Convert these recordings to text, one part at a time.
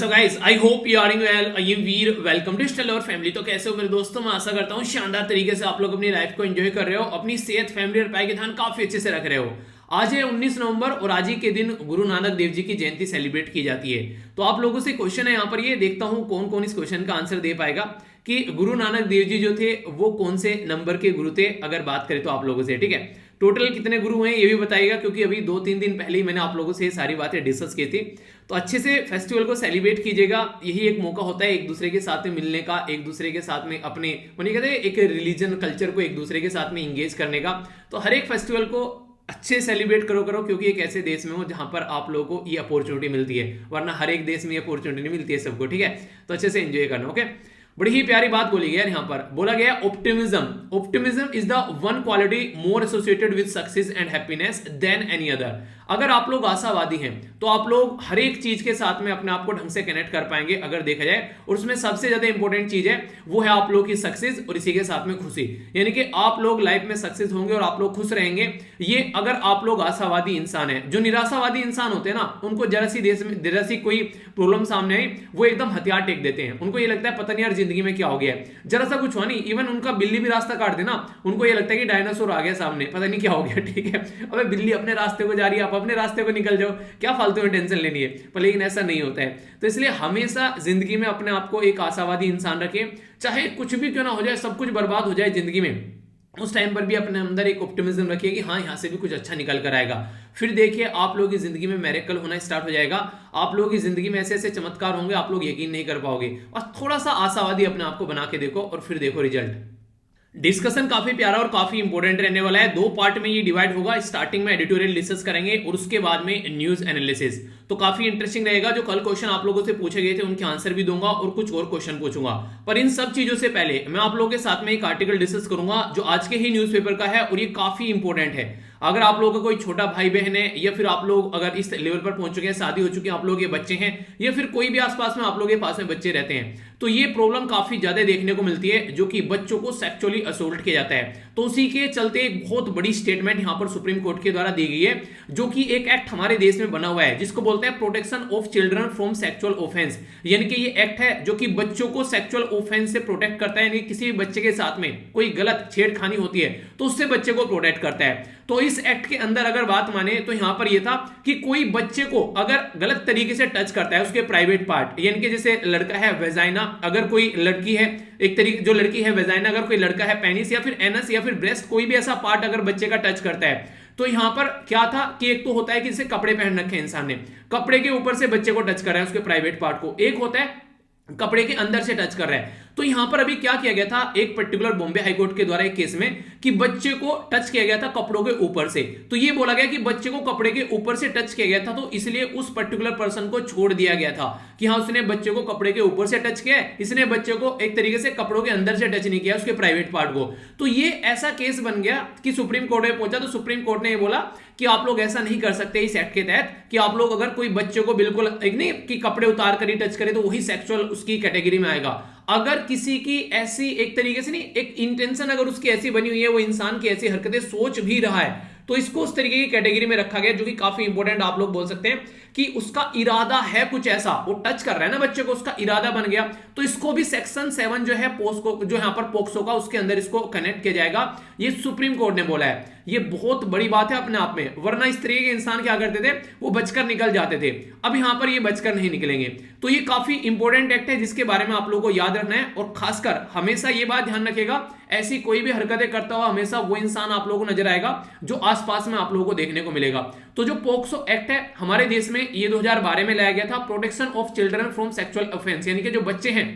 So guys, I hope you are doing well. I am Veer, welcome to स्टेल और family. तो कैसे हो मेरे दोस्तों? मैं आशा करता हूँ शानदार तरीके से आप लोग अपनी लाइफ को एंजॉय कर रहे हो, अपनी सेहत, फैमिली और पढ़ाई का ध्यान काफी अच्छे से रख रहे हो। आज है 19 नवंबर और आज ही के दिन गुरु नानक देव जी की जयंती सेलिब्रेट की जाती है। तो आप लोगों से क्वेश्चन है यहाँ पर, ये देखता हूँ कौन कौन इस क्वेश्चन का आंसर दे पाएगा कि गुरु नानक देव जी जो थे वो कौन से नंबर के गुरु थे, अगर बात करें तो आप लोगों से। ठीक है, टोटल कितने गुरु हैं ये भी बताइएगा, क्योंकि अभी 2-3 दिन पहले ही मैंने आप लोगों से ये सारी बातें डिस्कस की थी। तो अच्छे से फेस्टिवल को सेलिब्रेट कीजिएगा, यही एक मौका होता है एक दूसरे के साथ में मिलने का, एक दूसरे के साथ में अपने मानिए कहते हैं एक रिलीजन कल्चर को एक दूसरे के साथ में इंगेज करने का। तो हर एक फेस्टिवल को अच्छे सेलिब्रेट करो, क्योंकि एक ऐसे देश में हो जहां पर आप लोगों को ये अपॉर्चुनिटी मिलती है, वरना हर एक देश में ये अपॉर्चुनिटी नहीं मिलती है सबको। ठीक है, तो अच्छे से एंजॉय करना। ओके, बड़ी ही प्यारी बात बोली गई है यहाँ पर, बोला गया optimism. Optimism is the one quality more associated with success and happiness than any other. अगर आप लोग आशावादी हैं तो आप लोग हर एक चीज के साथ में अपने आप को ढंग से कनेक्ट कर पाएंगे अगर देखा जाए, और उसमें सबसे ज्यादा इंपॉर्टेंट चीज है वो है आप लोग की सक्सेस और इसी के साथ में खुशी। यानी कि आप लोग लाइफ में सक्सेस होंगे और आप लोग खुश रहेंगे, ये अगर आप लोग आशावादी इंसान है। जो निराशावादी इंसान होते हैं ना, उनको जरा सी देश में जरा सी कोई प्रॉब्लम सामने आई वो एकदम हथियार टेक देते हैं। उनको ये लगता है पता नहीं यार जिंदगी में क्या हो गया है, जरा सा कुछ हुआ नहीं, इवन उनका बिल्ली भी रास्ता काट देना उनको ये लगता है कि डायनासोर आ गया सामने, पता नहीं क्या हो गया। ठीक है, अबे बिल्ली अपने रास्ते को जा रही है, आप अपने रास्ते को निकल जाओ, क्या फालतू में टेंशन लेनी है। पर लेकिन ऐसा नहीं होता है। तो इसलिए हमेशा जिंदगी में अपने आप को एक आशावादी इंसान रखें, चाहे कुछ भी क्यों ना हो जाए, सब कुछ बर्बाद हो जाए जिंदगी में, उस टाइम पर भी अपने अंदर एक ऑप्टिमिज्म रखिए कि हाँ यहाँ से भी कुछ अच्छा निकल कर आएगा। फिर देखिए आप लोगों की जिंदगी में मैरेकल होना स्टार्ट हो जाएगा, आप लोगों की जिंदगी में ऐसे ऐसे चमत्कार होंगे आप लोग यकीन नहीं कर पाओगे। और थोड़ा सा आशावादी अपने आप को बना के देखो और फिर देखो रिजल्ट। डिस्कशन काफी प्यारा और काफी इंपॉर्टेंट रहने वाला है, 2 पार्ट में ये डिवाइड होगा। स्टार्टिंग में एडिटोरियल डिस्कस करेंगे और उसके बाद में न्यूज एनालिसिस। तो काफी इंटरेस्टिंग रहेगा। जो कल क्वेश्चन आप लोगों से पूछे गए थे उनके आंसर भी दूंगा और कुछ और क्वेश्चन पूछूंगा। पर इन सब चीजों से पहले मैं आप लोगों के साथ में एक आर्टिकल डिस्कस करूंगा जो आज के ही न्यूज़पेपर का है, और ये काफी इंपॉर्टेंट है। अगर आप लोगों का कोई छोटा भाई बहन है, या फिर आप लोग अगर इस लेवल पर पहुंच चुके हैं, शादी हो चुकी है, आप लोग ये बच्चे हैं, या फिर कोई भी आसपास में आप लोग के पास में बच्चे रहते हैं, तो ये प्रॉब्लम काफी ज्यादा देखने को मिलती है, जो कि बच्चों को सेक्सुअली असोल्ट किया जाता है। तो उसी के चलते एक बहुत बड़ी स्टेटमेंट यहां पर सुप्रीम कोर्ट के द्वारा दी गई है, जो कि एक एक्ट हमारे देश में बना हुआ है जिसको बोलते हैं protection of children from sexual offence. यानी कि ये एक्ट है जो कि बच्चों को सेक्सुअल ऑफेंस से प्रोटेक्ट करता है, यानी किसी भी बच्चे के साथ में कोई गलत छेड़खानी होती है तो उससे बच्चे को प्रोटेक्ट करता है। तो इस एक्ट के अंदर अगर बात माने तो यहां पर यह था कि कोई बच्चे को अगर गलत तरीके से टच करता है उसके प्राइवेट पार्ट, यानी कि जैसे लड़का है वेजाइना, अगर कोई लड़की है एक तरीके, जो लड़की है वेजाइना, अगर कोई लड़का है पेनिस या फिर एनस या फिर ब्रेस्ट, कोई भी ऐसा पार्ट अगर बच्चे का टच करता है, तो यहां पर क्या था कि एक तो होता है कि जैसे कपड़े पहन रखे हैं इंसान ने, कपड़े के ऊपर से बच्चे को टच कर रहा है उसके प्राइवेट पार्ट को, एक होता है कपड़े के अंदर से टच कर रहा है। तो यहां पर अभी क्या किया गया था, एक पर्टिकुलर बॉम्बे हाईकोर्ट के द्वारा एक केस में, कि बच्चे को टच किया गया था कपड़ों के ऊपर से। तो ये बोला गया कि बच्चे को कपड़े के ऊपर से टच किया गया था, तो इसलिए उस पर्टिकुलर पर्सन को छोड़ दिया गया था कि हाँ उसने बच्चे को कपड़े के ऊपर से टच किया है, इसने बच्चे को एक तरीके से कपड़ों के अंदर से टच नहीं किया उसके प्राइवेट पार्ट को। तो ये ऐसा केस बन गया कि सुप्रीम कोर्ट में पहुंचा, तो सुप्रीम कोर्ट ने ये बोला कि आप लोग ऐसा नहीं कर सकते इस एक्ट के तहत, कि आप लोग अगर कोई बच्चे को बिल्कुल एक नहीं कि कपड़े उतार कर ही टच करे तो वही सेक्सुअल उसकी कैटेगरी में आएगा। अगर किसी की ऐसी एक तरीके से नहीं, एक इंटेंशन अगर उसकी ऐसी बनी हुई है, वो इंसान की ऐसी हरकतें सोच भी रहा है, तो इसको उस तरीके की कैटेगरी में रखा गया, जो कि काफी इंपॉर्टेंट आप लोग बोल सकते हैं कि उसका इरादा है कुछ ऐसा, वो टच कर रहा है ना बच्चे को, उसका इरादा बन गया, तो इसको भी सेक्शन 7 जो है पोस्को, जो यहां पर पोक्सो का, उसके अंदर इसको कनेक्ट किया जाएगा। ये सुप्रीम कोर्ट ने बोला है। ये बहुत बड़ी बात है अपने आप में, वरना इस तरीके के इंसान क्या करते थे, वो बचकर निकल जाते थे, अब यहां पर ये बचकर नहीं निकलेंगे। तो ये काफी इंपॉर्टेंट एक्ट है जिसके बारे में आप लोगों को याद रखना है, और खासकर हमेशा ये बात ध्यान रखिएगा, ऐसी कोई भी हरकतें करता हुआ हमेशा वो इंसान आप लोगों को नजर आएगा जो आसपास में आप लोगों को देखने को मिलेगा। तो जो पोक्सो एक्ट है हमारे देश में, ये 2012 में लाया गया था, protection of children from sexual offence, यानी कि जो बच्चे हैं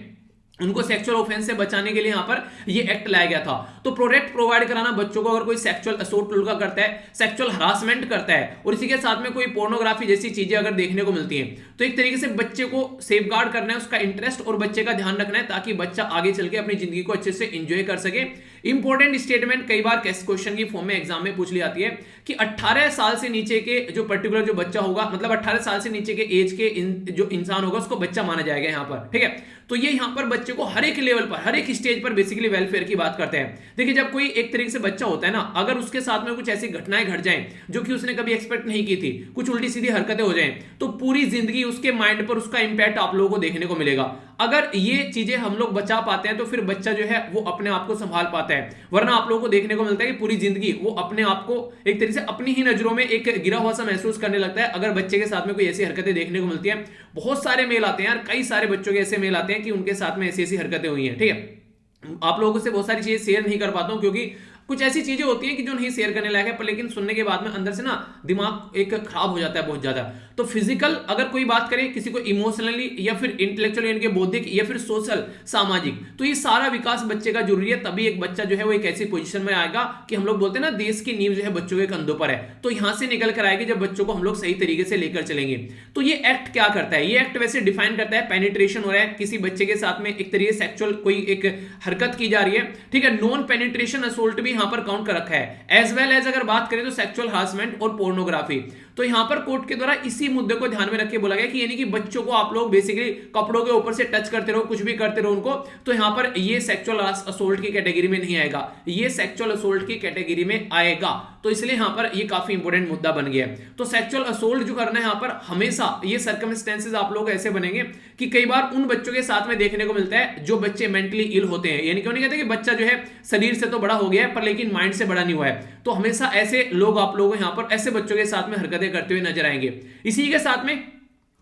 उनको सेक्सुअल ऑफेंस से बचाने के लिए यहां पर ये एक्ट लाया गया था। तो प्रोटेक्ट प्रोवाइड कराना बच्चों को, अगर कोई सेक्सुअल असोल्ट लड़का करता है, सेक्सुअल हरासमेंट करता है, और इसी के साथ में कोई पोर्नोग्राफी जैसी चीजें अगर देखने को मिलती हैं, तो एक तरीके से बच्चे को सेफगार्ड करना है, उसका इंटरेस्ट और बच्चे का ध्यान रखना है, ताकि बच्चा आगे चल के अपनी जिंदगी को अच्छे से एंजॉय कर सके। इंपॉर्टेंट स्टेटमेंट कई बार क्वेश्चन की फॉर्म में एग्जाम में पूछ ली जाती है कि 18 साल से नीचे के जो पर्टिकुलर जो बच्चा होगा, मतलब 18 साल से नीचे के एज के जो इंसान होगा उसको बच्चा माना जाएगा यहाँ पर, ठीक है। तो ये यहाँ पर बच्चे को हर एक लेवल पर, हर एक स्टेज पर बेसिकली वेलफेयर की बात करते हैं। देखिए जब कोई एक तरीके से बच्चा होता है ना, अगर उसके साथ में कुछ ऐसी घटनाएं घट जाएं जो कि उसने कभी एक्सपेक्ट नहीं की थी, कुछ उल्टी सीधी हरकतें हो जाएं, तो पूरी जिंदगी उसके माइंड पर उसका इंपैक्ट आप लोगों को देखने को मिलेगा। अगर ये चीजें हम लोग बचा पाते हैं तो फिर बच्चा जो है वो अपने आप को संभाल पाता है, वरना आप लोगों को देखने को मिलता है कि पूरी जिंदगी वो अपने आप को एक तरीके से अपनी ही नजरों में एक गिरा हुआ सा महसूस करने लगता है अगर बच्चे के साथ में कोई ऐसी हरकतें देखने को मिलती है। बहुत सारे मेल आते हैं यार, कई सारे बच्चों के ऐसे मेल आते हैं कि उनके साथ में ऐसी ऐसी हरकतें हुई हैं, ठीक है। आप लोगों से बहुत सारी चीजें शेयर नहीं कर पाता हूं क्योंकि कुछ ऐसी चीजें होती हैं कि जो नहीं शेयर करने लायक है, पर लेकिन सुनने के बाद में अंदर से ना दिमाग एक खराब हो जाता है बहुत ज्यादा। तो फिजिकल अगर कोई बात करे, किसी को इमोशनली या फिर इंटेलेक्चुअल यानी कि बौद्धिक या फिर सोशल सामाजिक, तो ये सारा विकास बच्चे का जरूरी है, तभी एक बच्चा जो है वो एक ऐसी पोजीशन में आएगा कि हम लोग बोलते हैं ना देश की नींव जो है बच्चों के कंधों पर है, तो यहां से निकल कर आएगी जब बच्चों को हम लोग सही तरीके से लेकर चलेंगे। तो ये एक्ट क्या करता है, ये एक्ट वैसे डिफाइन करता है पेनिट्रेशन हो रहा है किसी बच्चे के साथ में, एक तरीके सेक्सुअल कोई एक हरकत की जा रही है, ठीक है। नॉन पेनिट्रेशन असोल्ट भी यहां पर काउंट कर रखा है, एज वेल एज अगर बात करें तो सेक्सुअल हरासमेंट और पोर्नोग्राफी। तो यहां पर कोर्ट के द्वारा इसी मुद्दे को ध्यान में रख के बोला गया कि यानी कि बच्चों को आप लोग बेसिकली कपड़ों के ऊपर से टच करते रहो, कुछ भी करते रहो उनको, तो यहां पर ये सेक्सुअल असोल्ट की कैटेगरी में नहीं आएगा, ये सेक्सुअल असोल्ट की कैटेगरी में आएगा। तो इसलिए यहां पर ये काफी इंपॉर्टेंट मुद्दा बन गया। तो सेक्सुअल असोल्ट जो करना है यहां पर हमेशा ये सर्कमस्टेंसेस आप लोग ऐसे बनेंगे कि कई बार उन बच्चों के साथ में देखने को मिलता है जो बच्चे मेंटली इल होते हैं, यानी क्यों नहीं कहते कि बच्चा जो है शरीर से तो बड़ा हो गया है पर लेकिन माइंड से बड़ा नहीं हुआ है। तो हमेशा ऐसे लोग आप लोगों को यहां पर ऐसे बच्चों के साथ में हरकतें करते हुए नजर आएंगे। इसी के साथ में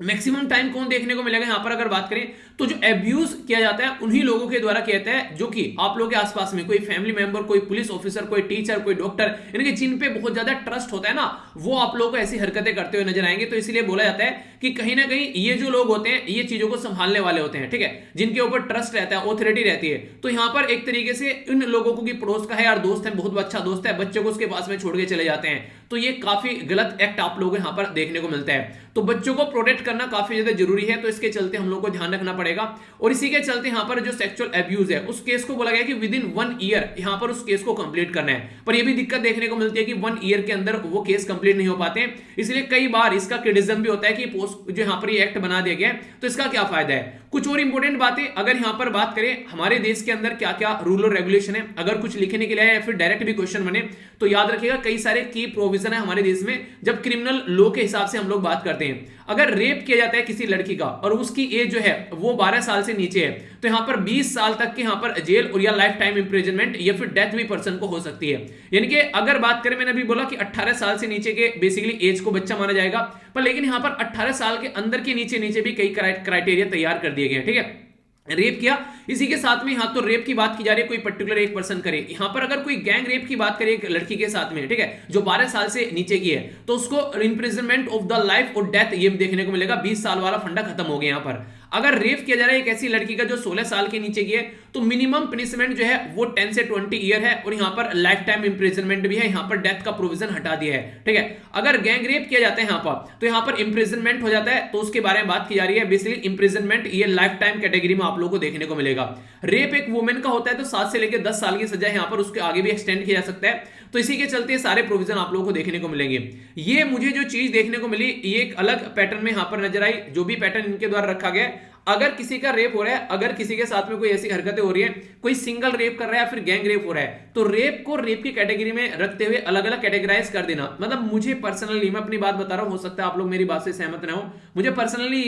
मैक्सिमम टाइम कौन देखने को मिलेगा यहां पर अगर बात करें तो जो एब्यूज किया जाता है उन्हीं लोगों के द्वारा किया जाता है जो कि आप लोगों के आसपास में कोई फैमिली मेंबर, कोई पुलिस ऑफिसर, कोई टीचर, कोई डॉक्टर, यानी कि जिन पे बहुत ज्यादा ट्रस्ट होता है ना, वो आप लोगों को ऐसी हरकतें करते हुए नजर आएंगे। तो इसलिए बोला जाता है कि कहीं ना कहीं ये जो लोग होते हैं ये चीजों को संभालने वाले होते हैं, ठीक है, जिनके ऊपर ट्रस्ट रहता है, ऑथोरिटी रहती है। तो यहां पर एक तरीके से इन लोगों को कि पड़ोस का है यार, दोस्त है, बहुत अच्छा दोस्त है, बच्चे को उसके पास में छोड़ के चले जाते हैं, तो ये काफी गलत एक्ट आप लोगों को यहां पर देखने को मिलता है। तो बच्चों को प्रोटेक्ट करना काफी ज्यादा जरूरी है, तो इसके चलते हम लोग को ध्यान रखना पड़ेगा। और इसी के चलते यहां पर जो सेक्सुअल एब्यूज है उस केस को बोला गया कि विद इन 1 ईयर यहां पर उस केस को कंप्लीट करना है। पर यह भी दिक्कत देखने को मिलती है कि 1 ईयर के अंदर वो केस कंप्लीट नहीं हो पाते, इसलिए कई बार इसका क्रिटिसिज्म भी होता है कि जो यहां पर ये एक्ट बना दिया गया तो इसका क्या फायदा है। कुछ और इंपॉर्टेंट बातें अगर यहां पर बात करें हमारे देश के अंदर क्या क्या रूल और रेगुलेशन है, अगर कुछ लिखने के लिए या फिर डायरेक्ट भी क्वेश्चन बने तो याद रखिएगा कई सारे की प्रोविजन है हमारे देश में जब क्रिमिनल लॉ के हिसाब से हम लोग बात करते हैं। अगर रेप किया जाता है किसी लड़की का और उसकी एज जो है वो 12 साल से नीचे है तो यहां पर 20 साल तक के यहां पर जेल और या लाइफ टाइम इंप्रिजनमेंट या फिर डेथ भी पर्सन को हो सकती है। यानी कि अगर बात करें, मैंने अभी बोला कि 18 साल से नीचे के बेसिकली एज को बच्चा माना जाएगा, पर लेकिन यहां पर 18 साल के अंदर के नीचे भी कई क्राइटेरिया तैयार कर दिए गए हैं, ठीक है। रेप किया, इसी के साथ में यहां तो रेप की बात की जा रही है, कोई पर्टिकुलर एक पर्सन करे। यहां पर अगर कोई गैंग रेप की बात करे एक लड़की के साथ में, ठीक है, जो 12 साल से नीचे की है, तो उसको इम्प्रिजनमेंट ऑफ द लाइफ और डेथ ये देखने को मिलेगा। 20 साल वाला फंडा खत्म हो गया यहां पर। अगर रेप किया जा रहा है एक ऐसी लड़की का जो 16 साल के नीचे की है तो मिनिमम पनिशमेंट जो है वो 10 से 20 ईयर है और यहां पर लाइफ टाइम इंप्रिजनमेंट भी है, यहां पर डेथ का प्रोविजन हटा दिया है, ठीक है। अगर गैंग रेप किया जाता है यहां पर तो यहां पर इंप्रिजनमेंट हो जाता है, तो उसके बारे में बात की जा रही है। बेसिकली इंप्रिजनमेंट ये लाइफ टाइम कैटेगरी में आप लोगों को देखने को मिलेगा। रेप एक वुमेन का होता है तो 7 से लेकर 10 साल की सजा यहां पर उसके आगे भी एक्सटेंड किया जा सकता है। तो इसी के चलते सारे प्रोविजन आप लोगों को देखने को मिलेंगे। ये मुझे जो चीज देखने को मिली ये एक अलग पैटर्न में यहां पर नजर आई, जो भी पैटर्न इनके द्वारा रखा गया है। अगर किसी का रेप हो रहा है, अगर किसी के साथ में कोई ऐसी हरकतें हो रही है, कोई सिंगल रेप कर रहा है या फिर गैंग रेप हो रहा है, तो रेप को रेप की कैटेगरी में रखते हुए अलग अलग कैटेगराइज कर देना, मतलब मुझे पर्सनली, मैं अपनी बात बता रहा हूं, हो सकता है आप लोग मेरी बात से सहमत ना हो, मुझे पर्सनली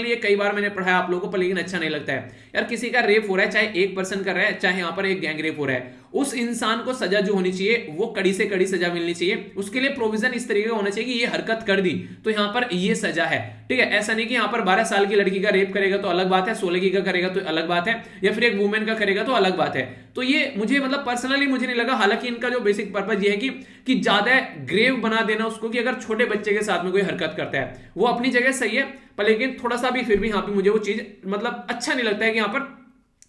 ये कई बार मैंने पढ़ाया आप लोगों को, पर लेकिन अच्छा नहीं लगता है यार। किसी का रेप हो रहा है, चाहे एक पर्सन कर रहा है, चाहे यहां पर एक गैंग रेप हो रहा है, उस इंसान को सजा जो होनी चाहिए वो कड़ी से कड़ी सजा मिलनी चाहिए। उसके लिए प्रोविजन इस तरीके का होना चाहिए कि ये हरकत कर दी तो यहां पर ये सजा है, ठीक है। ऐसा नहीं कि यहां पर 12 साल की लड़की का रेप करेगा तो अलग बात है, 16 की का करेगा तो अलग बात है, या फिर एक वुमेन का करेगा तो अलग बात है। तो ये मुझे मतलब पर्सनली मुझे नहीं लगा, हालांकि इनका जो बेसिक पर्पस ये है कि ज्यादा ग्रेव बना देना उसको, कि अगर छोटे बच्चे के साथ में कोई हरकत करता है वो अपनी जगह सही है, पर लेकिन थोड़ा सा भी फिर भी यहां पर मुझे वो चीज मतलब अच्छा नहीं लगता है कि यहां पर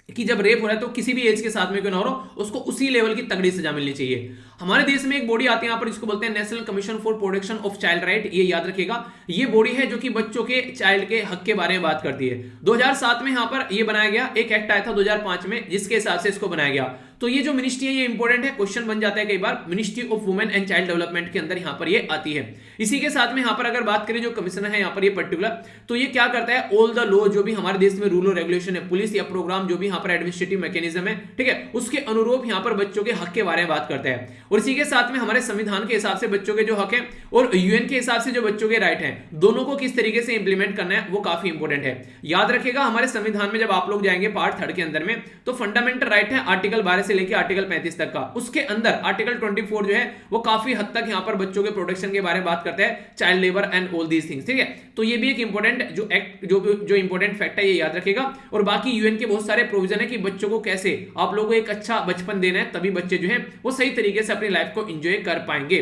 कि जब रेप हो रहा है तो किसी भी एज के साथ में क्यों ना हो रहा उसको उसी लेवल की तगड़ी सजा मिलनी चाहिए। हमारे देश में एक बॉडी आती है यहाँ पर जिसको बोलते हैं national commission for protection of child right, ये याद रखिएगा। ये बॉडी है जो कि बच्चों के चाइल्ड के हक के बारे में बात करती है। 2007 में यहाँ पर ये बनाया गया, एक एक्ट आया था 2005 में जिसके हिसाब से इसको बनाया गया। तो ये जो मिनिस्ट्री है ये इंपॉर्टेंट है, क्वेश्चन बन जाता है कई बार, ministry of women and child development के अंदर यहाँ पर ये आती है। इसी के साथ में यहाँ पर अगर बात करें जो कमिश्नर है यहाँ पर ये पर्टिकुलर, तो ये क्या करता है, ऑल द लॉ जो भी हमारे देश में रूल और रेगुलेशन है, पुलिस या प्रोग्राम जो भी यहाँ पर एडमिनिस्ट्रेटिव मैकेनिज्म है, ठीक है, उसके अनुरूप यहाँ पर बच्चों के हक के बारे में बात करता है। और इसी के साथ में हमारे संविधान के हिसाब से बच्चों के जो हक है और यूएन के हिसाब से जो बच्चों के राइट हैं, दोनों को किस तरीके से इंप्लीमेंट करना है वो काफी इंपॉर्टेंट है। याद रखिएगा हमारे संविधान में जब आप लोग जाएंगे पार्ट 3 के अंदर में, तो फंडामेंटल राइट है आर्टिकल 12 से लेकर आर्टिकल 35 तक का, उसके अंदर आर्टिकल 24 जो है वो काफी हद तक यहाँ पर बच्चों के प्रोटेक्शन के बारे में बात करता है, child labour and all these things, ठीक है। तो ये भी एक इंपॉर्टेंट जो एक्ट जो इंपॉर्टेंट फैक्ट है ये याद रखिएगा। और बाकी यूएन के बहुत सारे प्रोविजन है कि बच्चों को कैसे आप लोगों को एक अच्छा बचपन देना है, तभी बच्चे जो है वो सही तरीके से अपनी लाइफ को एंजॉय कर पाएंगे।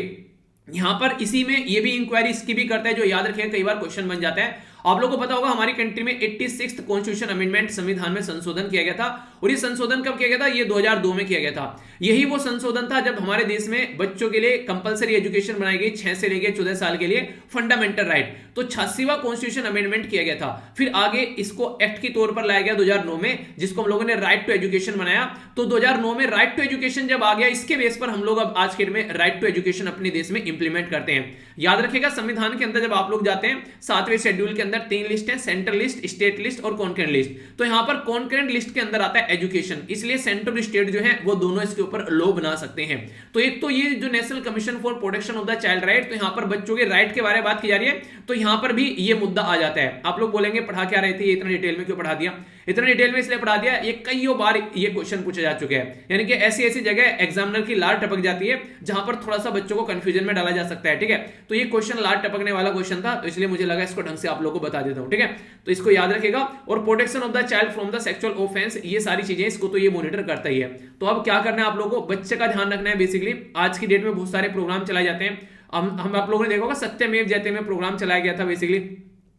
यहां पर इसी में ये भी इंक्वायरी इसकी भी करता है, जो याद रखें कई बार क्वेश्चन बन जाता है। आप लोगों को पता होगा हमारी कंट्री में 86th कॉन्स्टिट्यूशन अमेंडमेंट संविधान में संशोधन किया गया था, और ये संशोधन कब किया गया था, ये 2002 में किया गया था। यही वो संशोधन था जब हमारे देश में बच्चों के लिए कंपलसरी एजुकेशन बनाई गई 6 से लेकर 14 साल के लिए, फंडामेंटल राइट। तो 86वां कॉन्स्टिट्यूशन अमेंडमेंट किया गया था। फिर आगे इसको एक्ट के तौर पर लाया गया 2009 में, जिसको हम लोगों ने राइट टू एजुकेशन बनाया। तो 2009 में राइट टू एजुकेशन जब आ गया, इसके बेस पर हम लोग अब आज के डेट में राइट टू एजुकेशन अपने देश में इंप्लीमेंट करते हैं। याद रखिएगा संविधान के अंदर जब आप लोग जाते हैं 7वें शेड्यूल के अंदर 3 लिस्ट है, सेंट्रल लिस्ट, स्टेट लिस्ट और कॉन्करेंट लिस्ट। तो यहां पर कॉन्करेंट लिस्ट के अंदर आता है एजुकेशन, इसलिए सेंट्रल और स्टेट जो है वो दोनों इसके ऊपर लॉ बना सकते हैं। तो एक तो ये जो national commission for protection of the child right, तो यहां पर बच्चों के राइट के बारे में बात की जा रही है, तो यहां पर भी ये मुद्दा आ जाता है। आप लोग बोलेंगे पढ़ा क्या रहे थे, ये इतना डिटेल में क्यों पढ़ा दिया? इतना डिटेल में इसलिए पढ़ा दिया, ये कई बार ये क्वेश्चन पूछे जा चुके हैं, यानी कि ऐसी ऐसी जगह एग्जामिनर की लार टपक जाती है जहां पर थोड़ा सा बच्चों को कंफ्यूजन में डाला जा सकता है, ठीक है। तो ये क्वेश्चन लार टपकने वाला क्वेश्चन था, तो इसलिए मुझे लगा इसको ढंग से आप लोगों को बता देता हूं, ठीक है। तो इसको याद रखिएगा। और protection of the child from the sexual offence, ये सारी चीजें इसको तो ये मॉनिटर करता ही है। तो अब क्या करना है आप लोगों को, बच्चे का ध्यान रखना है। बेसिकली आज की डेट में बहुत सारे प्रोग्राम चलाए जाते हैं, हम आप लोगों ने देखा होगा सत्यमेव जयते में प्रोग्राम चलाया गया था, बेसिकली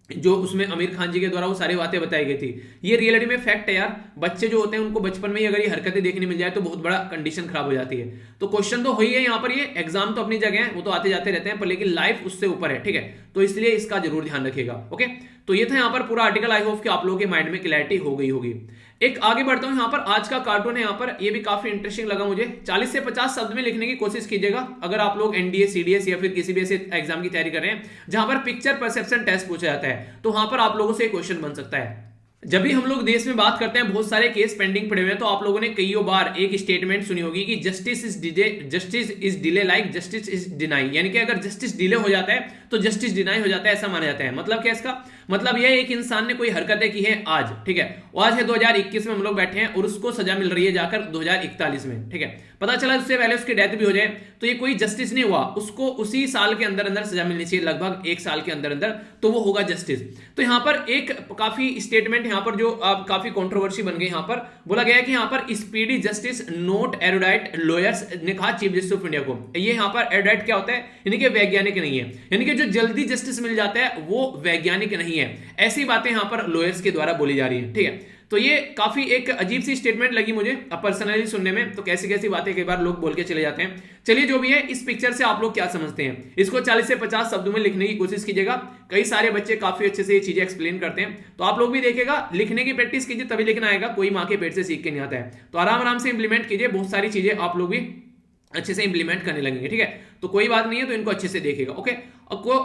जो उसमें आमिर खान जी के द्वारा वो सारी बातें बताई गई थी। ये रियलिटी में फैक्ट है यार, बच्चे जो होते हैं उनको बचपन में ही अगर ये हरकतें देखने मिल जाए तो बहुत बड़ा कंडीशन खराब हो जाती है। तो क्वेश्चन तो हुई है यहाँ पर, ये एग्जाम तो अपनी जगह है, वो तो आते जाते रहते हैं, पर लेकिन लाइफ उससे ऊपर है, ठीक है। तो इसलिए इसका जरूर ध्यान रखिएगा, ओके। तो ये था यहाँ पर पूरा आर्टिकल, आई होप कि आप लोगों के माइंड में क्लैरिटी हो गई होगी। एक आगे बढ़ता हूं, यहाँ पर आज का कार्टून है, यहाँ पर ये भी काफी इंटरेस्टिंग लगा मुझे। 40 से 50 शब्द में लिखने की कोशिश कीजिएगा अगर आप लोग एनडीए, सीडीएस या फिर किसी भी ऐसे एग्जाम की तैयारी कर रहे हैं जहां पर पिक्चर परसेप्शन टेस्ट पूछा जाता है, तो वहां पर आप लोगों से क्वेश्चन बन सकता है। जब भी हम लोग देश में बात करते हैं, बहुत सारे केस पेंडिंग पड़े हुए हैं, तो आप लोगों ने कई बार एक स्टेटमेंट सुनी होगी कि justice is delay like justice is deny, यानी कि अगर जस्टिस डिले हो जाता है तो जस्टिस डिनाई हो जाता है, ऐसा माना जाता है। मतलब क्या इसका मतलब यह है, एक इंसान ने कोई हरकतें की है आज, ठीक है, आज है 2021 में हम लोग बैठे हैं और उसको सजा मिल रही है जाकर 2041 में, ठीक है। पता चला उससे पहले उसकी डेथ भी हो जाए, तो ये कोई जस्टिस नहीं हुआ, उसको उसी साल के अंदर अंदर सजा मिलनी चाहिए, लगभग 1 साल के अंदर अंदर, तो वो होगा जस्टिस। तो यहाँ पर एक काफी स्टेटमेंट यहाँ पर जो काफी कंट्रोवर्सी बन गई, यहाँ पर बोला गया कि यहाँ पर speedy justice note erudite lawyers ने कहा चीफ जस्टिस ऑफ इंडिया को। ये यहाँ पर एरुडाइट क्या होता है, यानी कि वैज्ञानिक नहीं है, यानी कि जो जल्दी जस्टिस मिल जाता है वो वैज्ञानिक नहीं है। ऐसी बातें यहाँ पर लॉयर्स के द्वारा बोली जा रही है, ठीक है। तो ये काफी एक अजीब सी स्टेटमेंट लगी मुझे पर्सनली सुनने में, तो कैसी कैसी बातें कई बार लोग बोल के चले जाते हैं। चलिए जो भी है, इस पिक्चर से आप लोग क्या समझते हैं, इसको 40 से 50 शब्दों में लिखने की कोशिश कीजिएगा। कई सारे बच्चे काफी अच्छे से ये चीजें एक्सप्लेन करते हैं, तो आप लोग भी देखिएगा, लिखने की प्रैक्टिस कीजिए, तभी लिखना आएगा, कोई माँ के पेट से सीख के नहीं आता है। तो आराम आराम से इंप्लीमेंट कीजिए, बहुत सारी चीजें आप लोग भी अच्छे से इंप्लीमेंट करने लगेंगे, ठीक है। तो कोई बात नहीं है, तो इनको अच्छे से देखिएगा, ओके।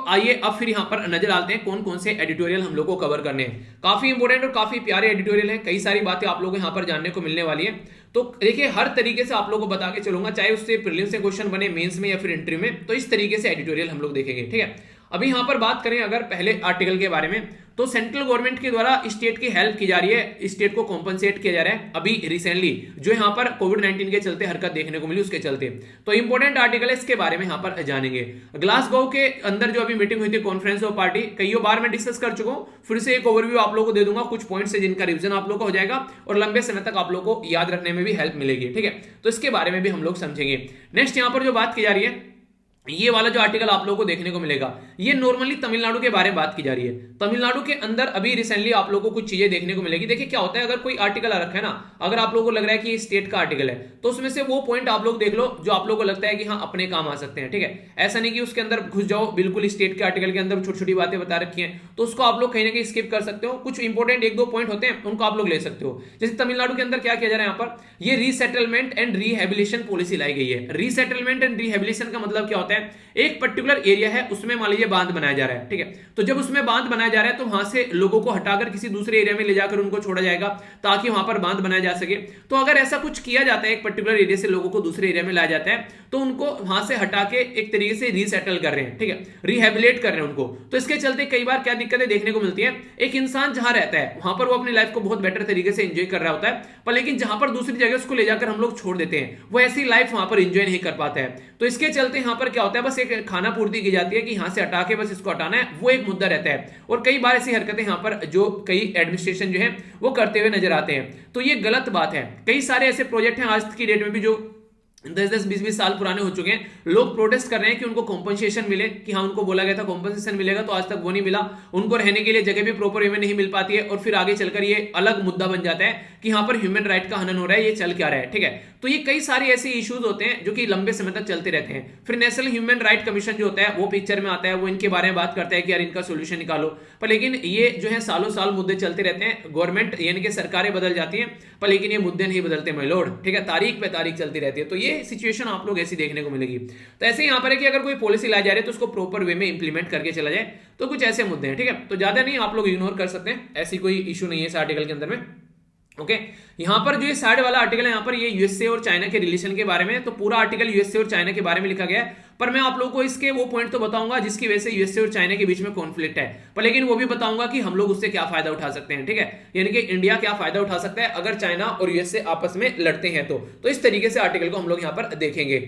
आइए अब फिर यहाँ पर नजर डालते हैं कौन कौन से एडिटोरियल हम लोग को कवर करने हैं। काफी इंपोर्टेंट और काफी प्यारे एडिटोरियल हैं, कई सारी बातें आप लोगों को यहाँ पर जानने को मिलने वाली है। तो देखिए हर तरीके से आप लोगों को बता के चलूंगा, चाहे उससे प्रीलिम्स से क्वेश्चन बने, मेंस में या फिर इंटरव्यू में, तो इस तरीके से एडिटोरियल हम लोग देखेंगे, ठीक है। अभी यहाँ पर बात करें अगर पहले आर्टिकल के बारे में, तो सेंट्रल गवर्नमेंट के द्वारा स्टेट की हेल्प की जा रही है, स्टेट को कॉम्पनसेट किया जा रहा है। अभी रिसेंटली जो यहाँ पर कोविड-19 के चलते हरकत देखने को मिली, उसके चलते, तो इंपॉर्टेंट आर्टिकल है, इसके बारे में यहाँ पर जानेंगे। ग्लासगो के अंदर जो अभी मीटिंग हुई थी, कॉन्फ्रेंस ऑफ पार्टी, कई बार मैं डिस्कस कर चुका हूँ, फिर से एक ओवरव्यू आप लोगों को दे दूंगा, कुछ पॉइंट्स है जिनका रिविजन आप लोगों को हो जाएगा और लंबे समय तक आप लोगों को याद रखने में भी हेल्प मिलेगी, ठीक है। तो इसके बारे में भी हम लोग समझेंगे। नेक्स्ट यहाँ पर जो बात की जा रही है, ये वाला जो आर्टिकल आप लोगों को देखने को मिलेगा, ये नॉर्मली तमिलनाडु के बारे में बात की जा रही है। तमिलनाडु के अंदर अभी रिसेंटली आप लोगों को कुछ चीजें देखने को मिलेगी। देखिए क्या होता है, अगर कोई आर्टिकल आ रखा है ना, अगर आप लोगों को लग रहा है कि ये स्टेट का आर्टिकल है, तो उसमें से वो पॉइंट आप लोग देख लो जो आप लोगों को लगता है कि हाँ अपने काम आ सकते हैं। ठीक है, ऐसा नहीं कि उसके अंदर घुस जाओ, बिल्कुल स्टेट के आर्टिकल के अंदर छोटी छोटी बातें बता रखी हैं, तो उसको आप लोग कहीं ना कहीं स्किप कर सकते हो। कुछ इंपॉर्टेंट एक दो पॉइंट होते हैं उनको आप लोग ले सकते हो। जैसे तमिलनाडु के अंदर क्या किया जा रहा है, यहाँ पर ये रीसेटलमेंट एंड रिहेबिलिटेशन पॉलिसी लाई गई है। रीसेटलमेंट एंड रिहेबिलिटेशन का मतलब क्या होता है, एक पर्टिकुलर एरिया है उसमें मान लीजिए बांध बनाया जा रहा है। ठीक है, तो जब उसमें बांध बनाया जा रहा है तो वहां से लोगों को हटाकर किसी दूसरे एरिया में ले जाकर उनको छोड़ा जाएगा ताकि वहां पर बांध बनाया जा सके। तो अगर ऐसा कुछ किया जाता है, एक पर्टिकुलर एरिया से लोगों को दूसरे एरिया में लाया जाता है, तो उनको वहां से हटा के एक तरीके से रीसेटल कर रहे हैं। ठीक है, रिहेबिलेट कर रहे हैं उनको। तो इसके चलते कई बार क्या दिक्कतें देखने को मिलती है, एक इंसान जहां रहता है वहां पर वो अपनी लाइफ को बहुत बेटर तरीके से एंजॉय कर रहा होता है, पर लेकिन जहां पर दूसरी जगह उसको ले जाकर हम लोग छोड़ देते हैं, वो ऐसी लाइफ वहां पर एंजॉय नहीं कर पाता है। तो इसके चलते यहां पर क्या होता है, बस एक खाना पूर्ति की जाती है कि यहां से हटा के बस इसको हटाना है, वो एक मुद्दा रहता है। और कई बार ऐसी हरकतें यहां पर जो कई एडमिनिस्ट्रेशन जो है वो करते हुए नजर आते हैं, तो ये गलत बात है। कई सारे ऐसे प्रोजेक्ट हैं आज की डेट में भी जो 10-10, 20-20 साल पुराने हो चुके हैं, लोग प्रोटेस्ट कर रहे हैं कि उनको कॉम्पनसेशन मिले, कि हाँ उनको बोला गया था कॉम्पनसेशन मिलेगा, तो आज तक वो नहीं मिला। उनको रहने के लिए जगह भी प्रॉपर वे में नहीं मिल पाती है, और फिर आगे चलकर ये अलग मुद्दा बन जाता है कि यहाँ पर ह्यूमन राइट का हनन हो रहा है, ये चल क्या रहा है। ठीक है, तो ये कई सारे ऐसे इश्यूज होते हैं जो कि लंबे समय तक चलते रहते हैं। फिर नेशनल ह्यूमन राइट कमीशन जो होता है वो पिक्चर में आता है, वो इनके बारे में बात करता है कि यार इनका सोल्यूशन निकालो, पर लेकिन ये जो है सालों साल मुद्दे चलते रहते हैं। गवर्नमेंट यानी कि सरकारें बदल जाती हैं, पर लेकिन ये मुद्दे नहीं बदलते माय लॉर्ड। ठीक है, तारीख पे तारीख चलती रहती है। तो ये सिचुएशन आप लोग ऐसी देखने को मिलेगी। तो ऐसे यहाँ पर है कि अगर कोई पॉलिसी लाई जा रही है तो उसको प्रॉपर वे में इंप्लीमेंट करके चला जाए, तो कुछ ऐसे मुद्दे हैं। ठीक है, तो ज्यादा नहीं आप लोग इग्नोर कर सकते हैं, ऐसी कोई इशू नहीं है इस आर्टिकल के अंदर में। ओके, यहां पर जो ये साइड वाला आर्टिकल है, यहाँ पर ये यूएसए और चाइना के रिलेशन के बारे में, तो पूरा आर्टिकल यूएसए और चाइना के बारे में लिखा गया है। पर मैं आप लोगों को इसके वो पॉइंट तो बताऊंगा जिसकी वजह से यूएसए और चाइना के बीच में कॉन्फ्लिक्ट है, पर लेकिन वो भी बताऊंगा कि हम लोग उससे क्या फायदा उठा सकते हैं। ठीक है, यानी कि इंडिया क्या फायदा उठा सकता है अगर चाइना और यूएसए आपस में लड़ते हैं। तो इस तरीके से आर्टिकल को हम लोग यहाँ पर देखेंगे।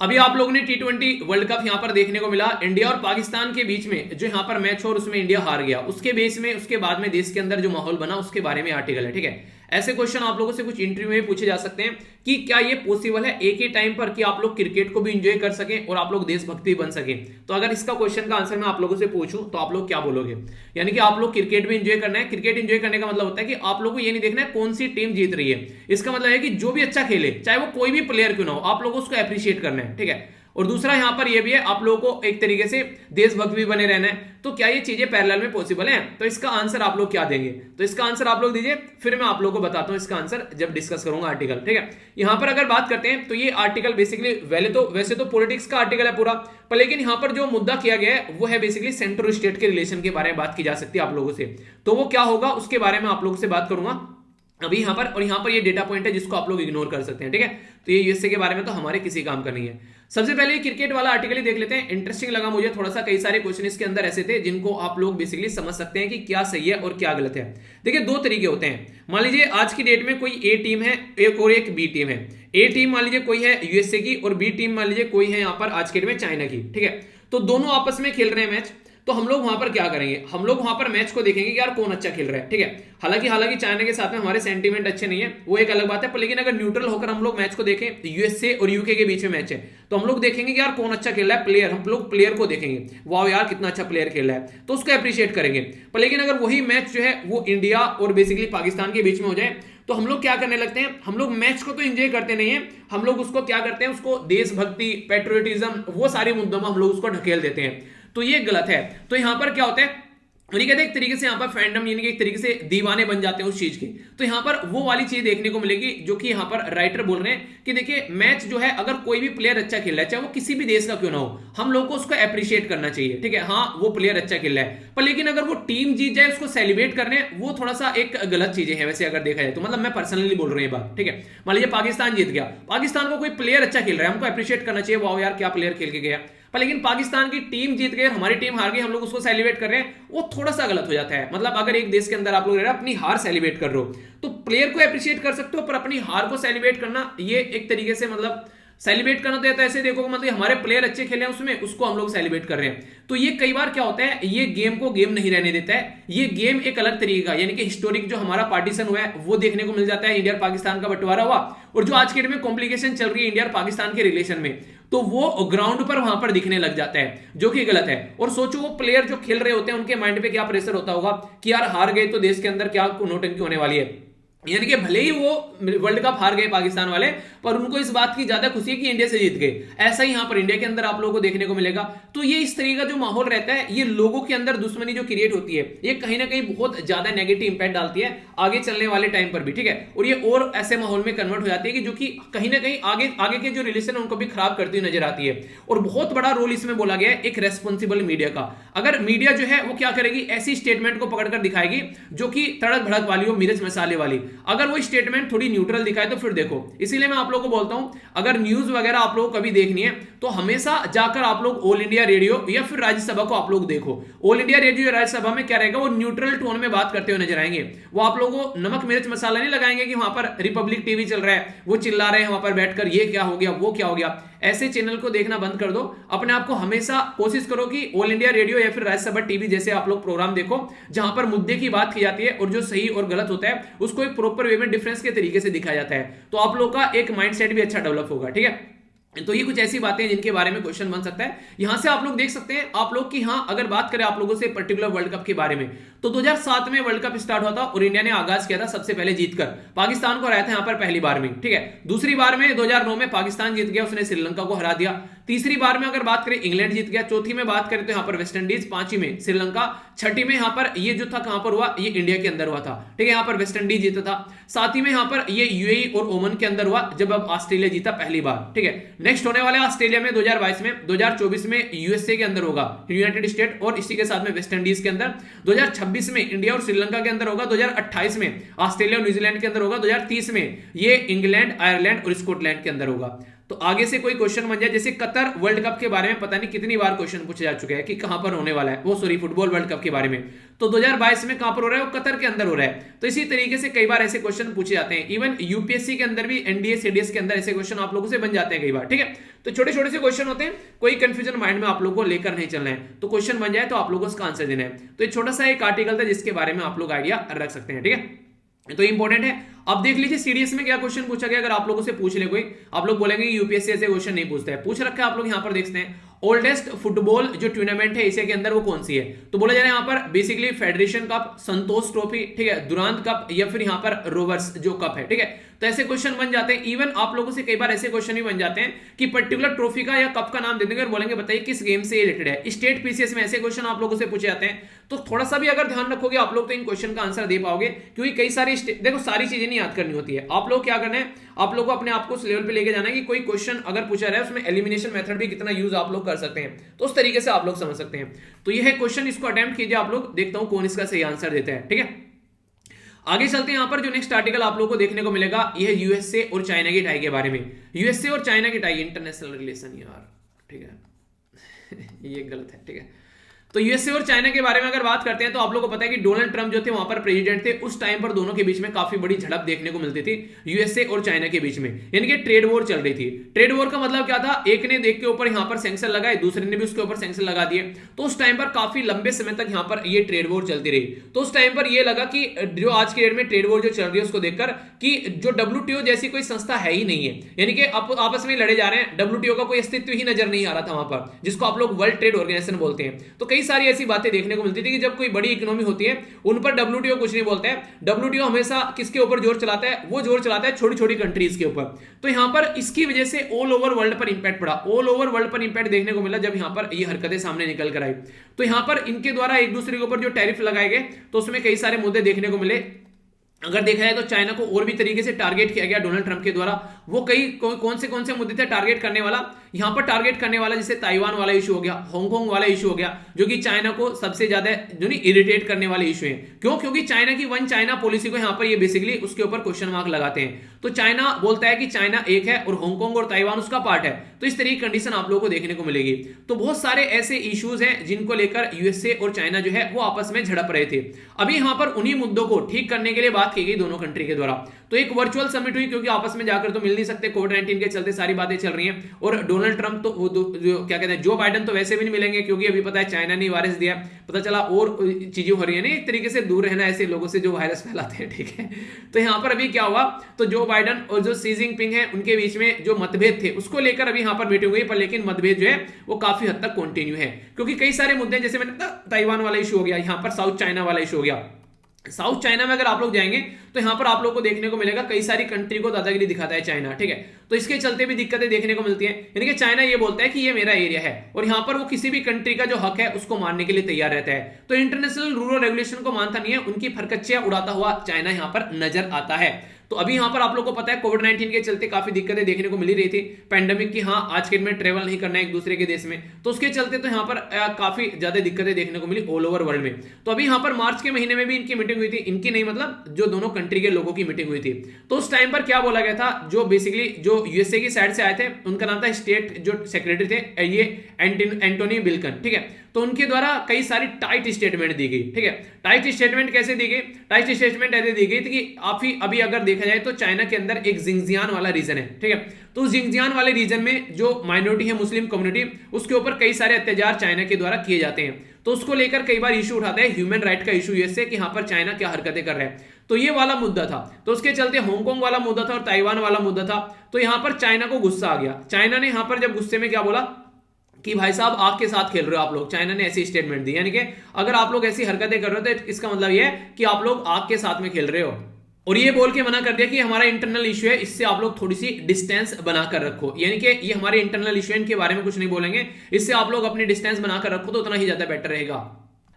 अभी आप लोगों ने T20 वर्ल्ड कप यहां पर देखने को मिला, इंडिया और पाकिस्तान के बीच में जो यहां पर मैच हो और उसमें इंडिया हार गया, उसके बेस में उसके बाद में देश के अंदर जो माहौल बना उसके बारे में आर्टिकल है। ठीक है, ऐसे क्वेश्चन आप लोगों से कुछ इंटरव्यू में पूछे जा सकते हैं कि क्या ये पॉसिबल है एक ही टाइम पर कि आप लोग क्रिकेट को भी एंजॉय कर सकें और आप लोग देशभक्ति बन सकें। तो अगर इसका क्वेश्चन का आंसर मैं आप लोगों से पूछूं तो आप लोग क्या बोलोगे, यानी कि आप लोग क्रिकेट भी एंजॉय करना है। क्रिकेट एंजॉय करने का मतलब होता है कि आप लोग को ये नहीं देखना है कौन सी टीम जीत रही है, इसका मतलब है कि जो भी अच्छा खेले चाहे वो कोई भी प्लेयर क्यों ना हो, आप लोगों को उसको अप्रिशिएट करना है। ठीक है, और दूसरा यहां पर यह भी है आप लोगों को एक तरीके से देशभक्त भी बने रहना है। तो क्या ये चीजें पैरेलल में पॉसिबल हैं, तो इसका आंसर आप लोग क्या देंगे, तो इसका आंसर आप लोग दीजिए, फिर मैं आप लोगों को बताता हूं इसका आंसर जब डिस्कस करूंगा आर्टिकल। ठीक है, यहां पर अगर बात करते हैं तो ये आर्टिकल बेसिकली वैसे तो पॉलिटिक्स का आर्टिकल है पूरा, पर लेकिन यहां पर जो मुद्दा किया गया है वो है बेसिकली सेंटर और स्टेट के रिलेशन के बारे में बात की जा सकती है आप लोगों से। तो वो क्या होगा उसके बारे में आप लोगों से बात करूंगा अभी यहां पर, और यहां पर ये डेटा पॉइंट है जिसको आप लोग इग्नोर कर सकते हैं। ठीक है, तो ये यूएसए के बारे में तो हमारे किसी काम का नहीं है। सबसे पहले क्रिकेट वाला आर्टिकल ही देख लेते हैं, इंटरेस्टिंग लगा मुझे थोड़ा सा। कई सारे क्वेश्चन इसके अंदर ऐसे थे जिनको आप लोग बेसिकली समझ सकते हैं कि क्या सही है और क्या गलत है। देखिए दो तरीके होते हैं, मान लीजिए आज की डेट में कोई ए टीम है एक और एक बी टीम है। ए टीम मान लीजिए कोई है यूएसए की और बी टीम मान लीजिए कोई है यहाँ पर आज के डेट में चाइना की। ठीक है, तो दोनों आपस में खेल रहे हैं मैच, तो हम लोग वहां पर क्या करेंगे, हम लोग वहां पर मैच को देखेंगे कि यार कौन अच्छा खेल रहा है। ठीक है, हालांकि चाइना के साथ में हमारे सेंटीमेंट अच्छे नहीं है, वो एक अलग बात है, पर लेकिन अगर न्यूट्रल होकर हम लोग मैच को देखें, यूएसए और यूके के बीच में मैच है, तो हम लोग देखेंगे कि यार कौन अच्छा खेल रहा है, प्लेयर, हम लोग प्लेयर को देखेंगे, वाह यार कितना अच्छा प्लेयर खेल रहा है, तो उसको अप्रिशिएट करेंगे। पर लेकिन अगर वही मैच जो है वो इंडिया और बेसिकली पाकिस्तान के बीच में हो जाए, तो हम लोग क्या करने लगते हैं, हम लोग मैच को तो एंजॉय करते नहीं है, हम लोग उसको क्या करते हैं, उसको देशभक्ति, पेट्रियोटिज्म, वो सारे मुद्दों में हम लोग उसको ढकेल देते हैं। तो ये गलत है। तो यहां पर क्या होता है, कहते हैं एक तरीके से यहां पर फैंडम यानी कि एक तरीके से दीवाने बन जाते हैं उस चीज के। तो यहां पर वो वाली चीज देखने को मिलेगी जो कि यहां पर राइटर बोल रहे हैं कि देखिए मैच जो है अगर कोई भी प्लेयर अच्छा खेल रहा है, चाहे वो किसी भी देश का क्यों ना हो, हम लोग को उसको अप्रिशिएट करना चाहिए। ठीक है, हाँ वो प्लेयर अच्छा खेल रहा है, पर लेकिन अगर वो टीम जीत जाए उसको सेलिब्रेट करने, वो थोड़ा सा एक गलत चीजें हैं वैसे अगर देखा जाए तो। मतलब मैं पर्सनली बोल रही हूँ बात। ठीक है, मान लीजिए पाकिस्तान जीत गया, पाकिस्तान को कोई प्लेयर अच्छा खेल रहा है, हमको अप्रिशिएट करना चाहिए, वाह यार क्या प्लेयर खेल के गया। पर लेकिन पाकिस्तान की टीम जीत गई, हमारी टीम हार गई, हम लोग उसको सेलिब्रेट कर रहे हैं, वो थोड़ा सा गलत हो जाता है। मतलब अगर एक देश के अंदर आप लोग रह रहे हैं, अपनी हार सेलिब्रेट कर रहे हो, तो प्लेयर को अप्रिशिएट कर सकते हो, पर अपनी हार को सेलिब्रेट करना ये एक तरीके से मतलब सेलिब्रेट करना तो ऐसे देखो मतलब हमारे प्लेयर अच्छे खेले हैं उसमें, उसको हम लोग सेलिब्रेट कर रहे हैं। तो ये कई बार क्या होता है, ये गेम को गेम नहीं रहने देता है, ये गेम एक अलग तरीके का, यानी कि हिस्टोरिक जो हमारा पार्टीशन हुआ है वो देखने को मिल जाता है, इंडिया और पाकिस्तान का बंटवारा हुआ, और जो आज के डेट में कॉम्प्लिकेशन चल रही है इंडिया और पाकिस्तान के रिलेशन में, तो वो ग्राउंड पर वहां पर दिखने लग जाता है, जो कि गलत है। और सोचो वो प्लेयर जो खेल रहे होते हैं उनके माइंड पे क्या प्रेशर होता होगा कि यार हार गए तो देश के अंदर क्या नोटंकी होने वाली है। यानी कि भले ही वो वर्ल्ड कप हार गए पाकिस्तान वाले, पर उनको इस बात की ज्यादा खुशी है कि इंडिया से जीत गए। ऐसा ही यहां पर इंडिया के अंदर आप लोगों को देखने को मिलेगा। तो ये इस तरीके का जो माहौल रहता है, ये लोगों के अंदर दुश्मनी जो क्रिएट होती है, ये कहीं ना कहीं बहुत ज्यादा नेगेटिव इंपैक्ट डालती है आगे चलने वाले टाइम पर भी, ठीक है। और ये और ऐसे माहौल में कन्वर्ट हो जाती है कि जो कि कहीं ना कहीं आगे के जो रिलेशन है उनको भी खराब करती हुई नजर आती है। और बहुत बड़ा रोल इसमें बोला गया है एक रेस्पॉन्सिबल मीडिया का। अगर मीडिया जो है वो क्या करेगी, ऐसी स्टेटमेंट को पकड़कर दिखाएगी जो कि तड़क भड़क वाली हो, मिर्च मसाले वाली। अगर वो स्टेटमेंट थोड़ी न्यूट्रल दिखाए तो फिर देखो। इसीलिए मैं आप लोगों को बोलता हूं, अगर न्यूज वगैरह आप लोगों को कभी देखनी है तो हमेशा जाकर आप लोग ऑल इंडिया रेडियो या फिर राज्यसभा को आप लोग देखो। ऑल इंडिया रेडियो या राज्यसभा में क्या रहेगा, वो न्यूट्रल टोन में बात करते हुए नजर आएंगे। वो आप लोगों को नमक मिर्च मसाला नहीं लगाएंगे कि वहां पर रिपब्लिक टीवी चल रहा है, वो चिल्ला रहे हैं वहां पर बैठकर ये क्या हो गया वो क्या हो गया। ऐसे चैनल को देखना बंद कर दो। अपने आप को हमेशा कोशिश करो कि ऑल इंडिया रेडियो या फिर राज्यसभा टीवी जैसे आप लोग प्रोग्राम देखो, जहां पर मुद्दे की बात की जाती है और जो सही और गलत होता है उसको एक प्रॉपर वे में डिफरेंस के तरीके से दिखाया जाता है। तो आप लोग का एक माइंडसेट भी अच्छा डेवलप होगा, ठीक है। तो ये कुछ ऐसी बातें हैं जिनके बारे में क्वेश्चन बन सकता है। यहां से आप लोग देख सकते हैं आप लोग की, हाँ अगर बात करें आप लोगों से पर्टिकुलर वर्ल्ड कप के बारे में, तो 2007 में वर्ल्ड कप स्टार्ट हुआ था और इंडिया ने आगाज किया था सबसे पहले जीतकर। पाकिस्तान को हराया था यहां पर पहली बार में, ठीक है। दूसरी बार में 2009 में पाकिस्तान जीत गया, उसने श्रीलंका को हरा दिया। तीसरी बार में अगर बात करें इंग्लैंड जीत गया। चौथी में बात करें तो यहां पर वेस्ट इंडीज, पांचवी में श्रीलंका, छठी में यहां पर ये जो था कहां पर हुआ, ये इंडिया के अंदर हुआ था, ठीक है। यहां पर वेस्ट इंडीज जीता था। सातवीं में यहां पर ये यूएई और ओमान के अंदर हुआ जब अब ऑस्ट्रेलिया जीता पहली बार, ठीक है। नेक्स्ट होने वाला ऑस्ट्रेलिया में 2022 में, 2024 में यूएसए के अंदर होगा, यूनाइटेड स्टेट, और इसी के साथ में वेस्ट इंडीज के अंदर। 2026 में इंडिया और श्रीलंका के अंदर होगा। 2028 में ऑस्ट्रेलिया और न्यूजीलैंड के अंदर होगा। 2030 में ये इंग्लैंड, आयरलैंड और स्कॉटलैंड के अंदर होगा। तो आगे से कोई क्वेश्चन बन जाए, जैसे कतर वर्ल्ड कप के बारे में पता नहीं कितनी बार क्वेश्चन पूछा जा चुका है कि कहां पर होने वाला है, वो सॉरी फुटबॉल वर्ल्ड कप के बारे में। तो 2022 में कहां पर हो रहा है, वो कतर के अंदर हो रहा है। तो इसी तरीके से कई बार ऐसे क्वेश्चन पूछे जाते हैं। इवन यूपीएससी के अंदर भी, एनडीए सीडीएस के अंदर ऐसे क्वेश्चन आप लोगों से बन जाते हैं कई बार, ठीक है। तो छोटे छोटे से क्वेश्चन होते हैं, कोई कंफ्यूजन माइंड में आप लोगों को लेकर नहीं चलना है। तो क्वेश्चन बन जाए तो आप लोगों को उसका आंसर देना है। तो एक छोटा सा एक आर्टिकल था जिसके बारे में आप लोग आइडिया रख सकते हैं, ठीक है। तो इंपॉर्टेंट है। अब देख लीजिए सीडीएस में क्या क्वेश्चन पूछा गया। अगर आप लोगों से पूछ ले कोई, आप लोग बोलेंगे यूपीएससी ऐसे क्वेश्चन नहीं पूछता है। पूछ रखा है, आप लोग यहां पर देखते हैं ओल्डेस्ट फुटबॉल जो टूर्नामेंट है एशिया के अंदर वो कौन सी है। तो बोला जा रहा है यहां पर बेसिकली फेडरेशन कप, संतोष ट्रॉफी, ठीक है, दुरांत कप या फिर यहां पर रोवर्स जो कप है, ठीक है। तो ऐसे क्वेश्चन बन जाते हैं। इवन आप लोगों से कई बार ऐसे क्वेश्चन भी बन जाते हैं कि पर्टिकुलर ट्रॉफी का या कप का नाम दे देंगे और बोलेंगे बताइए किस गेम से रिलेटेड है। स्टेट पीसीएस में ऐसे क्वेश्चन आप लोगों से पूछे जाते हैं। तो थोड़ा सा भी अगर ध्यान रखोगे आप लोग तो इन क्वेश्चन का आंसर दे पाओगे, क्योंकि कई सारी देखो सारी चीजें नहीं याद करनी होती है। आप लोग क्या करना है, आप लोग को अपने आप को उस लेवल पे लेके जाना है कि कोई क्वेश्चन अगर पूछा रहा है उसमें एलिमिनेशन मेथड भी कितना यूज आप लोग कर सकते हैं, तो उस तरीके से आप लोग समझ सकते हैं। तो यह है क्वेश्चन, इसको अटेम्प्ट कीजिए आप लोग, देखता हूं कौन इसका सही आंसर देता है, ठीक है। आगे चलते हैं। यहां पर जो नेक्स्ट आर्टिकल आप लोगों को देखने को मिलेगा यह यूएसए और चाइना की टाई के बारे में। यूएसए और चाइना की टाई, इंटरनेशनल रिलेशन यार, ठीक है ये गलत है, ठीक है। तो यूएसए और चाइना के बारे में अगर बात करते हैं तो आप लोगों को पता है कि डोनाल्ड ट्रंप जो थे वहां पर प्रेसिडेंट थे, उस टाइम पर दोनों के बीच में काफी बड़ी झड़प देखने को मिलती थी यूएसए और चाइना के बीच में, यानी कि ट्रेड वॉर चल रही थी। ट्रेड वॉर का मतलब क्या था, एक ने देख के ऊपर यहां पर सैंक्शन लगाए, दूसरे ने भी उसके ऊपर सैंक्शन लगा दिए। तो उस टाइम पर काफी लंबे समय तक यहां पर ये ट्रेड वॉर चलती रही। तो उस टाइम पर यह लगा कि जो आज के डेट में ट्रेड वॉर जो चल रही है उसको देखकर कि जो डब्ल्यूटीओ जैसी कोई संस्था है ही नहीं है, यानी कि आपस में लड़े जा रहे हैं, डब्ल्यूटीओ का कोई अस्तित्व ही नजर नहीं आ रहा था वहां पर, जिसको आप लोग वर्ल्ड ट्रेड ऑर्गेनाइजेशन बोलते हैं। तो कई सारी ऐसी बातें देखने को मिलती थी कि जब कोई बड़ी इकोनॉमी होती है उन पर डब्ल्यूटीओ कुछ नहीं बोलता है। डब्ल्यूटीओ हमेशा किसके ऊपर जोर चलाता है, वो जोर चलाता है छोटी छोटी कंट्रीज के ऊपर। तो यहां पर इसकी वजह से ऑल ओवर वर्ल्ड पर इंपैक्ट पड़ा, ऑल ओवर वर्ल्ड पर इंपैक्ट देखने को मिला जब यहां पर ये हरकतें सामने निकल कर आई। तो यहां पर इनके द्वारा एक दूसरे के ऊपर जो टैरिफ लगाए गए तो उसमें कई सारे मुद्दे देखने को मिले। अगर देखा जाए तो चाइना को और भी तरीके से टारगेट किया गया डोनाल्ड ट्रंप के द्वारा। वो कौन से मुद्दे थे टारगेट करने वाला, यहां पर टारगेट करने वाला जैसे ताइवान वाला इशू हो गया, हांगकांग वाला इशू हो गया, जो कि चाइना को सबसे ज्यादा जो नहीं इरिटेट करने वाले इशू हैं। क्यों? क्योंकि चाइना की वन चाइना पॉलिसी को यहां पर ये बेसिकली उसके ऊपर क्वेश्चन मार्क लगाते हैं। तो चाइना बोलता है कि चाइना एक है और हांगकांग और ताइवान उसका पार्ट है। तो इस तरीके की कंडीशन आप लोगों को देखने को मिलेगी। तो बहुत सारे ऐसे इश्यूज हैं जिनको लेकर यूएसए और चाइना जो है वो आपस में झड़प रहे थे। अभी यहां पर उन्हीं मुद्दों को ठीक करने के लिए बात की गई दोनों कंट्री के द्वारा। तो एक वर्चुअल समिट हुई, क्योंकि आपस में जाकर तो मिल नहीं सकते, कोविड-19 के चलते सारी बातें चल रही हैं। और डोनाल्ड ट्रंप तो क्या कहते हैं, जो बाइडन तो वैसे भी नहीं मिलेंगे, क्योंकि अभी पता है चाइना ने वायरस दिया, पता चला और चीजें हो रही है। नहीं, एक तरीके से दूर रहना ऐसे लोगों से जो वायरस फैलाते हैं, ठीक है। तो यहां पर अभी क्या हुआ, तो जो बाइडन और जो शी जिनपिंग है उनके बीच में जो मतभेद थे उसको लेकर अभी यहां पर मीटिंग हुई, पर लेकिन मतभेद जो है वो काफी हद तक कंटिन्यू है, क्योंकि कई सारे मुद्दे, जैसे मैंने ताइवान वाला इशू हो गया, यहां पर साउथ चाइना वाला इशू हो गया। साउथ चाइना में अगर आप लोग जाएंगे तो यहां पर आप लोग को देखने को मिलेगा कई सारी कंट्री को दादागिरी दिखाता है चाइना, ठीक है। तो इसके चलते भी दिक्कतें देखने को मिलती हैं, यानी कि चाइना ये बोलता है कि ये मेरा एरिया है, और यहां पर वो किसी भी कंट्री का जो हक है उसको मानने के लिए तैयार रहता है। तो इंटरनेशनल रूल और रेगुलेशन को मानता नहीं है, उनकी फरकच्चियां उड़ाता हुआ चाइना यहां पर नजर आता है। तो अभी यहां पर आप लोग को पता है कोविड-19 के चलते काफी दिक्कतें देखने को मिली रही थी, पैंडेमिक की, हाँ आज के दिन में ट्रेवल नहीं करना है एक दूसरे के देश में, तो उसके चलते तो यहां पर काफी ज्यादा दिक्कतें देखने को मिली ऑल ओवर वर्ल्ड में। तो अभी यहां पर मार्च के महीने में भी इनकी मीटिंग हुई थी, इनकी नहीं मतलब जो दोनों कंट्री के लोगों की मीटिंग हुई थी। तो उस टाइम पर क्या बोला गया था, जो बेसिकली जो यूएसए की साइड से आए थे उनका नाम था स्टेट जो सेक्रेटरी थे ये एंटोनी बिल्कन, ठीक है। तो उनके द्वारा कई सारी टाइट स्टेटमेंट दी गई, ठीक है। टाइट स्टेटमेंट कैसे दी गई, टाइट स्टेटमेंट ऐसे दी गई थी कि अभी अगर देखा जाए तो चाइना के अंदर एक जिंगजियान वाला रीजन है, ठीक है। तो जिंगजियान वाले रीजन में जो माइनॉरिटी है मुस्लिम कम्युनिटी, उसके ऊपर कई सारे अत्याचार चाइना के द्वारा किए जाते हैं। तो उसको लेकर कई बार इशू उठाता है ह्यूमन राइट का इशू यूएसए कि यहाँ पर चाइना क्या हरकतें कर रहा है, तो ये वाला मुद्दा था। तो उसके चलते हांगकांग वाला मुद्दा था और ताइवान वाला मुद्दा था। तो यहां पर चाइना को गुस्सा आ गया, चाइना ने यहां पर जब गुस्से में क्या बोला कि भाई साहब आग के साथ खेल रहे हो आप लोग, चाइना ने ऐसी स्टेटमेंट दी, यानी कि अगर आप लोग ऐसी हरकतें कर रहे हो तो इसका मतलब यह है कि आप लोग आग के साथ में खेल रहे हो। और ये बोल के मना कर दिया कि हमारा इंटरनल इशू है, इससे आप लोग थोड़ी सी डिस्टेंस बनाकर रखो, यानी कि ये हमारे इंटरनल इशू है, इनके बारे में कुछ नहीं बोलेंगे, इससे आप लोग अपनी डिस्टेंस बनाकर रखो तो उतना ही ज्यादा बेटर रहेगा।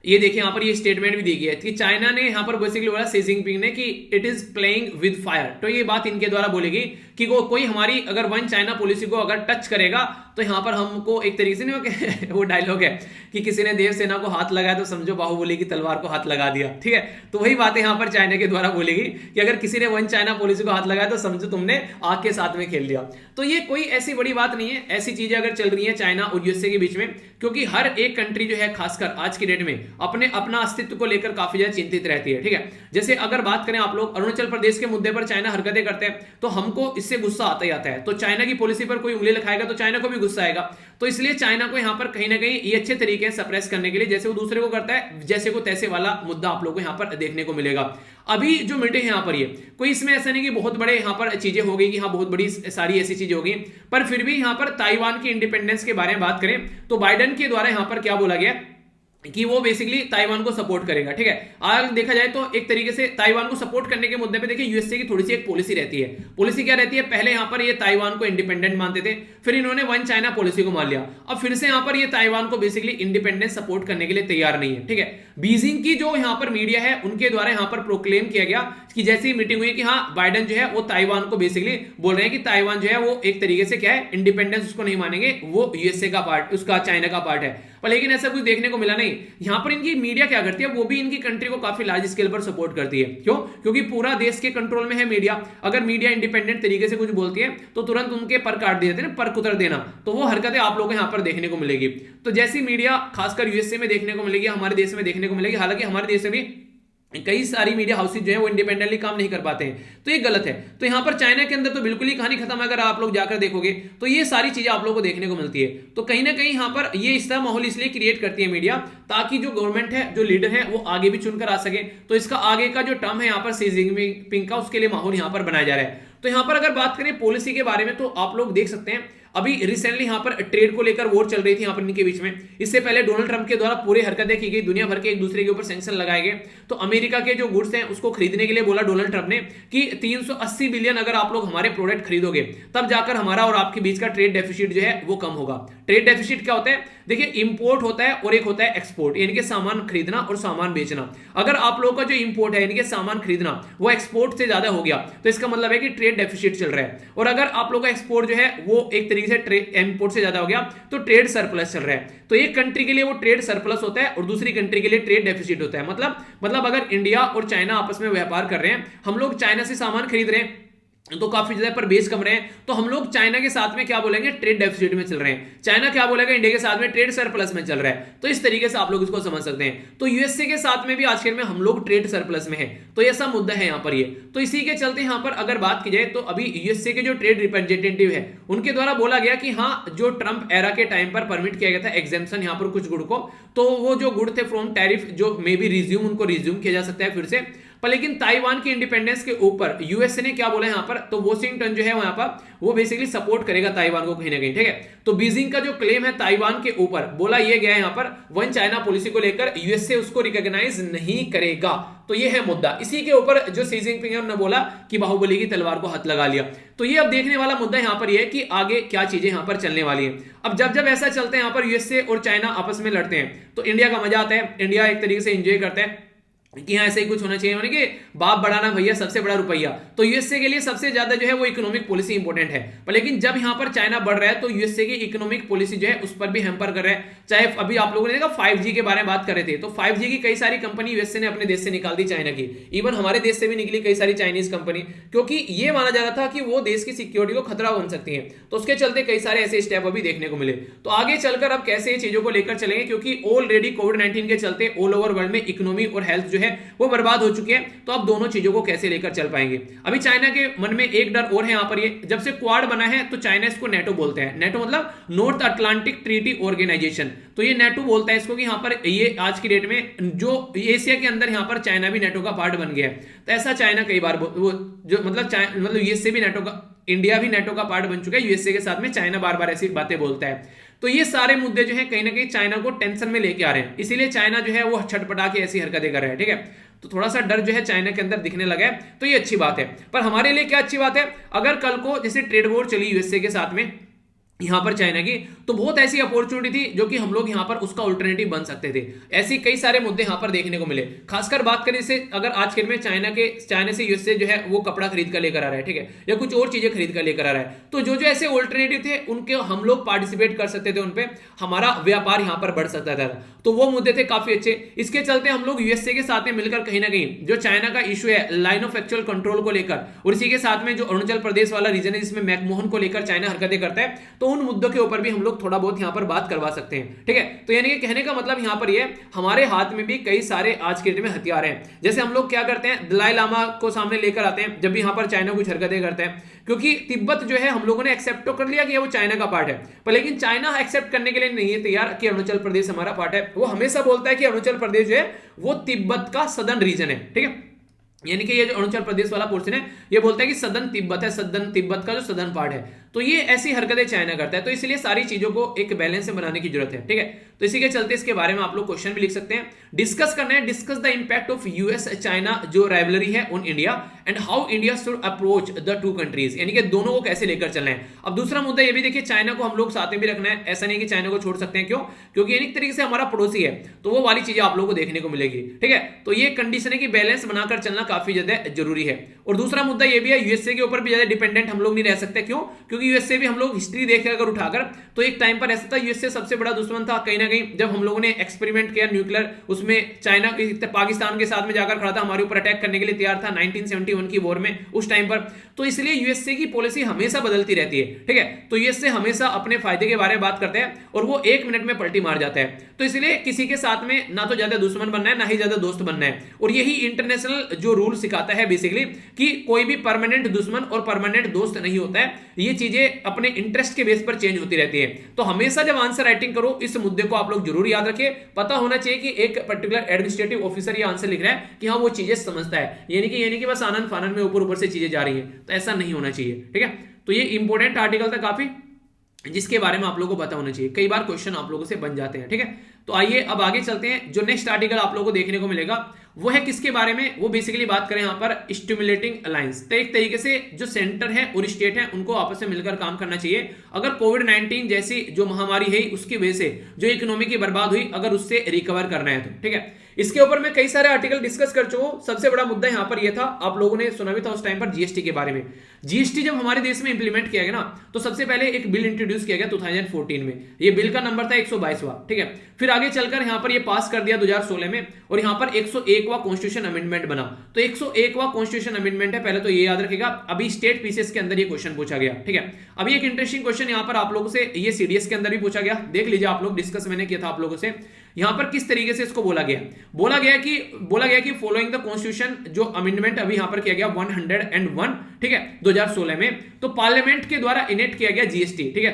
ये देखिए यहां पर ये स्टेटमेंट भी दी गई है कि चाइना ने यहां पर बेसिकली बोला शी जिनपिंग ने कि it is playing with fire. तो ये बात इनके द्वारा बोलेगी कि कोई हमारी अगर वन चाइना पॉलिसी को अगर टच करेगा तो यहां पर हमको एक तरीके से नहीं वो डायलॉग है कि किसी ने देव सेना को हाथ लगाया तो समझो बाहुबली की तलवार को हाथ लगा दिया, ठीक है। तो वही बात यहां पर चाइना के द्वारा बोलेगी कि अगर किसी ने वन चाइना पॉलिसी को हाथ लगाया तो समझो तुमने आग के साथ में खेल लिया। तो ये कोई ऐसी बड़ी बात नहीं है, ऐसी चीजें अगर चल रही है चाइना और यूएसए के बीच में, क्योंकि हर एक कंट्री जो है खासकर आज की डेट में अपना अस्तित्व को लेकर काफी ज्यादा चिंतित रहती है, ठीक है। जैसे अगर बात करें आप लोग अरुणाचल प्रदेश के मुद्दे पर चाइना हरकतें करते हैं तो हमको इससे गुस्सा आता ही आता है, तो चाइना की पॉलिसी पर कोई उंगली लिखाएगा तो चाइना को भी गुस्सा आएगा। तो इसलिए चाइना को यहां पर कहीं ना कहीं ये अच्छे तरीके से सप्रेस करने के लिए जैसे वो दूसरे को करता है जैसे को तैसे वाला मुद्दा आप लोगों को यहां पर देखने को मिलेगा। अभी जो मीटिंग है यहां पर ये कोई इसमें ऐसा नहीं कि बहुत बड़े यहां पर चीजें हो गई कि हाँ बहुत बड़ी सारी ऐसी चीजें हो गई, पर फिर भी यहां पर ताइवान की इंडिपेंडेंस के बारे में बात करें तो बाइडेन के द्वारा यहां पर क्या बोला गया कि वो बेसिकली ताइवान को सपोर्ट करेगा, ठीक है। आज देखा जाए तो एक तरीके से ताइवान को सपोर्ट करने के मुद्दे पे देखिए यूएसए की थोड़ी सी एक पॉलिसी रहती है। पॉलिसी क्या रहती है, पहले यहां पर ये ताइवान को इंडिपेंडेंट मानते थे, फिर इन्होंने वन चाइना पॉलिसी को मान लिया, अब फिर से यहां पर ये ताइवान को बेसिकली इंडिपेंडेंस सपोर्ट करने के लिए तैयार नहीं है, ठीक है। बीजिंग की जो यहां पर मीडिया है उनके द्वारा यहां पर प्रोक्लेम किया गया कि जैसी मीटिंग हुई कि हाँ बाइडेन जो है वो ताइवान को बेसिकली बोल रहे हैं कि ताइवान जो है वो एक तरीके से क्या है इंडिपेंडेंस उसको नहीं मानेंगे, वो यूएसए का पार्ट उसका चाइना का पार्ट है। पर लेकिन ऐसा कुछ देखने को मिला नहीं। यहां पर इनकी मीडिया क्या करती है, वो भी इनकी कंट्री को काफी लार्ज स्केल पर सपोर्ट करती है। क्यों? क्योंकि पूरा देश के कंट्रोल में है मीडिया। अगर मीडिया इंडिपेंडेंट तरीके से कुछ बोलती है तो तुरंत उनके पर काट दिए जाते हैं, पर कुतर देना, तो वो हरकतें आप लोगों को यहां पर देखने को मिलेगी। तो जैसी मीडिया खासकर यूएसए में देखने को मिलेगी, हमारे देश में देखने को मिलेगी। हालांकि हमारे देश में भी कई सारी मीडिया हाउसेज जो है वो इंडिपेंडेंटली काम नहीं कर पाते हैं, तो ये गलत है। तो यहां पर चाइना के अंदर तो बिल्कुल ही कहानी खत्म है। अगर आप लोग जाकर देखोगे तो ये सारी चीजें आप लोगों को देखने को मिलती है। तो कहीं ना कहीं यहां पर ये इस तरह माहौल इसलिए क्रिएट करती है मीडिया, ताकि जो गवर्नमेंट है, जो लीडर है, वो आगे भी चुनकर आ सके। तो इसका आगे का जो टर्म है यहाँ पर शी जिनपिंग का, उसके लिए माहौल यहाँ पर बनाया जा रहा है। तो यहाँ पर अगर बात करें पॉलिसी के बारे में तो आप लोग देख सकते हैं अभी रिसेंटली यहाँ पर ट्रेड को लेकर वॉर चल रही थी यहाँ पर इनके बीच में। इससे पहले डोनाल्ड ट्रंप के द्वारा पूरी हरकतें की गई, दुनिया भर के एक दूसरे के ऊपर सैंक्शन लगाए गए। तो अमेरिका के जो गुड्स हैं उसको खरीदने के लिए बोला डोनाल्ड ट्रंप ने कि 380 बिलियन अगर आप लोग हमारे प्रोडक्ट खरीदोगे तब जाकर हमारा और आपके बीच का ट्रेड डेफिसिट जो है वो कम होगा। ट्रेड डेफिसिट क्या होता है, देखिए इंपोर्ट होता है और एक होता है एक्सपोर्ट, यानी कि सामान खरीदना और सामान बेचना। अगर आप लोगों का जो इंपोर्ट है यानी कि सामान खरीदना वो एक्सपोर्ट से ज्यादा हो गया तो इसका मतलब है कि ट्रेड डेफिसिट चल रहा है। और अगर आप लोगों का एक्सपोर्ट जो है वो एक तरीके से इंपोर्ट से ज्यादा हो गया तो ट्रेड सरप्लस चल रहा है। तो एक कंट्री के लिए वो ट्रेड सरप्लस होता है और दूसरी कंट्री के लिए ट्रेड डेफिसिट होता है। मतलब अगर इंडिया और चाइना आपस में व्यापार कर रहे हैं, हम लोग चाइना से सामान खरीद रहे हैं, तो काफी ज्यादा पर बेस कम रहे हैं, तो हम लोग चाइना के साथ में क्या बोलेंगे, ट्रेड डेफिसिट में चल रहे हैं। चाइना क्या बोलेगा, इंडिया के साथ में ट्रेड सरप्लस में चल रहा है। तो इस तरीके से आप लोग इसको समझ सकते हैं। तो यूएसए के साथ में भी आज के में हम लोग ट्रेड सरप्लस में है, तो ऐसा मुद्दा है यहाँ पर ये। तो इसी के चलते यहाँ पर अगर बात की जाए तो अभी यूएसए के जो ट्रेड रिप्रेजेंटेटिव है उनके द्वारा बोला गया कि हाँ, जो ट्रंप एरा के टाइम पर परमिट किया गया था एग्जेम्पशन यहाँ पर कुछ गुड़ को, तो वो जो गुड़ थे फ्रॉम टैरिफ जो मे बी रिज्यूम, उनको रिज्यूम किया जा सकता है फिर से। पर लेकिन ताइवान की इंडिपेंडेंस के ऊपर यूएसए ने क्या बोला यहां पर, तो वॉशिंगटन जो है वहां पर वो बेसिकली सपोर्ट करेगा ताइवान को कहीं ना कहीं, ठीक है। तो बीजिंग का जो क्लेम है ताइवान के ऊपर, बोला ये गया है यहां पर वन चाइना पॉलिसी को लेकर यूएसए उसको रिकॉग्नाइज नहीं करेगा। तो ये है मुद्दा। इसी के ऊपर जो शी जिनपिंग ने बोला कि बाहुबली की तलवार को हाथ लगा लिया। तो ये अब देखने वाला मुद्दा यहां पर यह है कि आगे क्या चीजें यहां पर चलने वाली है। अब जब जब ऐसा चलता है यहां पर यूएसए और चाइना आपस में लड़ते हैं तो इंडिया का मजा आता है, इंडिया एक तरीके से एंजॉय करता है कि हाँ ऐसे ही कुछ होना चाहिए, यानी कि बाप बढ़ाना भैया सबसे बड़ा रुपया। तो यूएसए के लिए सबसे ज्यादा जो है वो इकोनॉमिक पॉलिसी इंपॉर्टेंट है। पर लेकिन जब यहां पर चाइना बढ़ रहा है तो यूएसए की इकोनॉमिक पॉलिसी जो है उस पर भी हैम्पर कर रहा है। चाहे अभी आप लोगों ने देखा 5G के बारे में बात कर रहे थे, तो 5G की कई सारी कंपनी यूएसए ने अपने देश से निकाल दी चाइना की, इवन हमारे देश से भी निकली कई सारी चाइनीज कंपनी, क्योंकि ये माना जा रहा था कि वो देश की सिक्योरिटी को खतरा बन सकती है। तो उसके चलते कई सारे ऐसे स्टेप अभी देखने को मिले। तो आगे चलकर अब कैसे ये चीजों को लेकर चलेंगे, क्योंकि ऑलरेडी कोविड-19 के चलते ऑल ओवर वर्ल्ड में इकोनॉमी और हेल्थ जो है वो बर्बाद हो चुके हैं। तो अब दोनों चीजों को कैसे लेकर चल पाएंगे। अभी चाइना के मन में एक डर और है यहां पर, ये जब से क्वाड बना है तो चाइना इसको नेटो बोलते हैं। नेटो मतलब नॉर्थ अटलांटिक ट्रीटी ऑर्गेनाइजेशन, तो ये नेटो बोलता है इसको कि यहां पर ये आज की डेट में जो एशिया के अंदर यहां पर चाइना भी नेटो का पार्ट बन गया है। तो ऐसा चाइना कई बार वो जो मतलब यूएसए भी नेटो का, इंडिया भी नेटो का पार्ट बन चुका है, यूएसए के साथ में चाइना बार बार ऐसी बातें बोलता है। तो ये सारे मुद्दे जो है कहीं ना कहीं चाइना को टेंशन में लेके आ रहे हैं, इसीलिए चाइना जो है वो छटपटा के ऐसी हरकतें कर रहा है, ठीक है। तो थोड़ा सा डर जो है चाइना के अंदर दिखने लगा है, तो ये अच्छी बात है। पर हमारे लिए क्या अच्छी बात है, अगर कल को जैसे ट्रेड वॉर चली यूएसए के साथ में यहां पर चाइना की, तो बहुत ऐसी अपॉर्चुनिटी थी जो कि हम लोग यहां पर उसका अल्टरनेटिव बन सकते थे। ऐसी कई सारे मुद्दे यहां पर देखने को मिले। खासकर बात करें से अगर आज के में चाइना से यूएसए जो है वो कपड़ा खरीद कर लेकर आ रहा है, ठीक है, या कुछ और चीजें खरीद कर लेकर आ रहा है, तो जो जो ऐसे अल्टरनेटिव थे उनके हम लोग पार्टिसिपेट कर सकते थे, उनपे हमारा व्यापार यहां पर बढ़ सकता था। तो वो मुद्दे थे काफी अच्छे। इसके चलते हम लोग यूएसए के साथ में मिलकर कहीं ना कहीं जो चाइना का इशू है लाइन ऑफ एक्चुअल कंट्रोल को लेकर, और इसी के साथ में जो अरुणाचल प्रदेश वाला रीजन है जिसमें मैकमोहन को लेकर चाइना हरकतें करता है, तो उन मुद्दों के ऊपर भी हम लोग थोड़ा बहुत यहां पर बात करवा सकते हैं, ठीक है। तो यानी कि कहने का मतलब यहां पर ये हमारे हाथ में भी कई सारे आज के डेट में हथियार हैं। जैसे हम लोग क्या करते हैं, दलाई लामा को सामने लेकर आते हैं जब भी यहां पर चाइना कुछ हरकतें करता है, क्योंकि तिब्बत जो है हम लोगों ने एक्सेप्ट तो कर लिया कि वो चाइना का पार्ट है, पर लेकिन चाइना एक्सेप्ट करने के लिए नहीं है तैयार कि अरुणाचल प्रदेश हमारा पार्ट है। वो हमेशा बोलता है कि अरुणाचल प्रदेश जो है वो तिब्बत का सदर्न रीजन है, ठीक है। यानी कि ये जो अरुणाचल प्रदेश वाला पोर्शन है ये बोलता है कि सदन तिब्बत है, सदन तिब्बत का जो सदर्न पार्ट है। तो ये ऐसी हरकतें चाइना करता है, तो इसलिए सारी चीजों को एक बैलेंस में बनाने की जरूरत है, ठीक है। तो इसी के चलते इसके बारे में आप लोग क्वेश्चन भी लिख सकते हैं, डिस्कस करना है, discuss the impact of US China जो राइवलरी है on India and how India should approach the two countries, यानी कि दोनों को कैसे लेकर चलना है। अब दूसरा मुद्दा ये भी देखिए, चाइना को हम लोग साथ में भी रखना है, ऐसा नहीं कि चाइना को छोड़ सकते हैं, क्यों, क्योंकि एक तरीके से हमारा पड़ोसी है, तो वो वाली चीजें आप लोगों को देखने को मिलेगी, ठीक है। तो ये कंडीशन है कि बैलेंस बनाकर चलना काफी ज्यादा जरूरी है। और दूसरा मुद्दा ये भी है, यूएसए के ऊपर भी ज्यादा डिपेंडेंट हम लोग नहीं रह सकते, क्यों, क्योंकि यूएसए भी हम लोग हिस्ट्री देखें अगर उठाकर, तो एक टाइम पर ऐसा था यूएसए सबसे बड़ा दुश्मन था कहीं ना कहीं, जब हम लोगों ने एक्सपेरिमेंट किया न्यूक्लियर, उसमें चाइना पाकिस्तान के साथ में जाकर खड़ा था, हमारे ऊपर अटैक करने के लिए तैयार था 1971 की वॉर में उस टाइम पर। तो इसलिए यूएसए की पॉलिसी हमेशा बदलती रहती है, ठीक है। तो यूएसए हमेशा अपने फायदे के बारे में बात करते हैं और वो 1 मिनट में पलटी मार जाता है। तो इसलिए किसी के साथ में ना तो ज्यादा दुश्मन बनना है ना ही ज्यादा दोस्त बनना है, और यही इंटरनेशनल जो रूल सिखाता है बेसिकली कि कोई भी परमानेंट दुश्मन और परमानेंट दोस्त नहीं होता है, ये चीजें अपने इंटरेस्ट के बेस पर चेंज होती रहती है। तो हमेशा जब आंसर राइटिंग करो इस मुद्दे को आप लोग जरूर याद रखिए, पता होना चाहिए कि एक पर्टिकुलर एडमिनिस्ट्रेटिव ऑफिसर ये आंसर लिख रहा है कि हाँ वो चीजें समझता है, यानी कि बस आनंद फानंद में ऊपर ऊपर से चीजें जा रही है, तो ऐसा नहीं होना चाहिए, ठीक है। तो ये इंपॉर्टेंट आर्टिकल था काफी, जिसके बारे में आप लोगों को पता होना चाहिए, कई बार क्वेश्चन आप लोगों से बन जाते हैं, ठीक है। तो आइए अब आगे चलते हैं। जो नेक्स्ट आर्टिकल आप लोगों को देखने को मिलेगा वो है किसके बारे में, वो बेसिकली बात करें यहाँ पर स्टिमुलेटिंग अलायंस। तो एक तरीके से जो सेंटर है और स्टेट है उनको आपस में मिलकर काम करना चाहिए। अगर कोविड-19 जैसी जो महामारी है उसकी वजह से जो इकोनॉमी की बर्बाद हुई, अगर उससे रिकवर करना है तो, ठीक है। इसके ऊपर मैं कई सारे आर्टिकल डिस्कस कर चुका हूं। सबसे बड़ा मुद्दा यहां पर यह था, आप लोगों ने सुना भी था उस टाइम पर जीएसटी के बारे में। जीएसटी जब हमारे देश में इंप्लीमेंट किया गया ना, तो सबसे पहले एक बिल इंट्रोड्यूस किया गया 2014 में। ये बिल का नंबर था 122वां, ठीक है। फिर आगे चलकर यहां पर ये पास कर दिया 2016 में, और यहां पर 101वां कॉन्स्टिट्यूशन अमेंडमेंट बना। तो 101वां कॉन्स्टिट्यूशन अमेंडमेंट है, पहले तो ये याद रखेगा। अभी स्टेट पीसीएस के अंदर ये क्वेश्चन पूछा गया, ठीक है। अभी एक इंटरेस्टिंग क्वेश्चन यहां पर आप लोगों से ये सीडीएस के अंदर भी पूछा गया, देख लीजिए आप लोग, डिस्कस मैंने किया था आप लोगों से। यहां पर किस तरीके से इसको बोला गया कि फॉलोइंग द कॉन्स्टिट्यूशन, जो अमेंडमेंट अभी यहां पर किया गया 101, ठीक है, 2016 में, तो पार्लियामेंट के द्वारा इनेक्ट किया गया जीएसटी, ठीक है।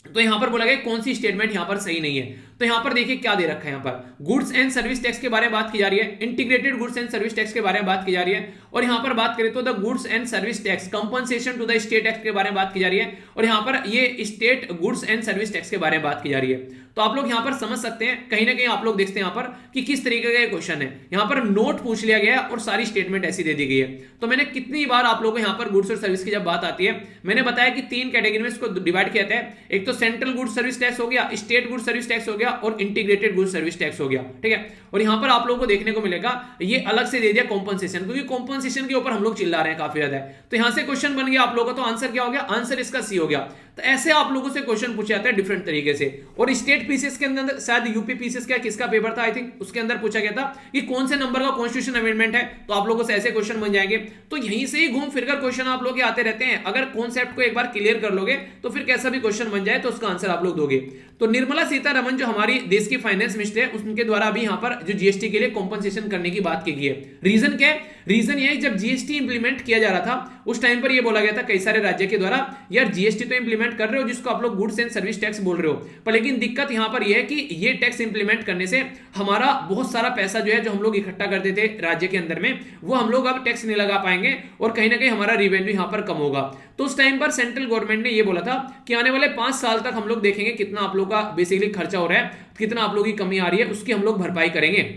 तो यहां पर बोला गया कौन सी स्टेटमेंट यहां पर सही नहीं है। तो यहां पर देखिए क्या दे रखा है, यहां पर गुड्स एंड सर्विस टैक्स के बारे में बात की जा रही है, integrated goods and service tax के बारे में बात की जा रही है, और यहां पर बात करें तो the goods and service tax compensation to the state tax के बारे में बात की जा रही है, और यहां पर ये state goods and service tax के बारे में बात की जा रही है। तो आप लोग यहां पर समझ सकते हैं, कहीं ना कहीं आप लोग देखते हैं यहां पर कि किस तरीके का क्वेश्चन है। यहां पर नोट पूछ लिया गया और सारी स्टेटमेंट ऐसी दे दी गई है। तो मैंने कितनी बार आप लोगों को यहां पर गुड्स और सर्विस की जब बात आती है, मैंने बताया कि 3 कैटेगरी में इसको डिवाइड किया जाता है। एक तो सेंट्रल गुड्स सर्विस टैक्स हो गया, स्टेट गुड्स सर्विस टैक्स हो गया, और इंटीग्रेटेड गुड्स सर्विस टैक्स हो गया, ठीक है। और यहां पर आप लोगों को देखने को मिलेगा ये अलग से दे दिया कॉम्पनसेशन, क्योंकि कॉम्पनसेशन के ऊपर हम लोग चिल्ला रहे हैं काफी ज्यादा। तो यहां से क्वेश्चन बन गया आप लोगों का, तो आंसर क्या हो गया, आंसर इसका सी हो गया। तो ऐसे आप लोगों से क्वेश्चन पूछे जाते हैं डिफरेंट तरीके से। और स्टेट पीसीएस के अंदर शायद यूपी पीसीएस का किसका पेपर था, आई थिंक, उसके अंदर पूछा गया था कि कौन से नंबर का कॉन्स्टिट्यूशन अमेंडमेंट है। तो आप लोगों से ऐसे क्वेश्चन बन जाएंगे। तो यहीं से ही घूम फिरकर क्वेश्चन आप लोग आते रहते हैं। अगर कॉन्सेप्ट को एक बार क्लियर कर लोगे तो फिर कैसा भी क्वेश्चन बन जाए तो उसका आंसर आप लोग दोगे। तो निर्मला सीतारमण जो हमारी देश की फाइनेंस मिनिस्टर है, उनके द्वारा अभी यहां पर जो जीएसटी के लिए कॉम्पनसेशन करने की बात की गई है। रीजन क्या है, रीजन ये है जब जीएसटी इंप्लीमेंट किया जा रहा था उस टाइम पर ये बोला गया था कई सारे राज्य के द्वारा, यार जीएसटी तो इंप्लीमेंट कर रहे हो जिसको आप लोग गुड्स एंड सर्विस टैक्स बोल रहे हो, पर लेकिन दिक्कत यहां पर यह है कि ये टैक्स इंप्लीमेंट करने से हमारा बहुत सारा पैसा जो है जो हम लोग इकट्ठा करते थे राज्य के अंदर में, वो हम लोग अब टैक्स नहीं लगा पाएंगे और कहीं ना कहीं हमारा रिवेन्यू यहां पर कम होगा। तो उस टाइम पर सेंट्रल गवर्नमेंट ने ये बोला था कि आने वाले 5 साल तक हम लोग देखेंगे कितना आप लोग का बेसिकली खर्चा हो रहा है, कितना आप लोगों की कमी आ रही है, उसकी हम लोग भरपाई करेंगे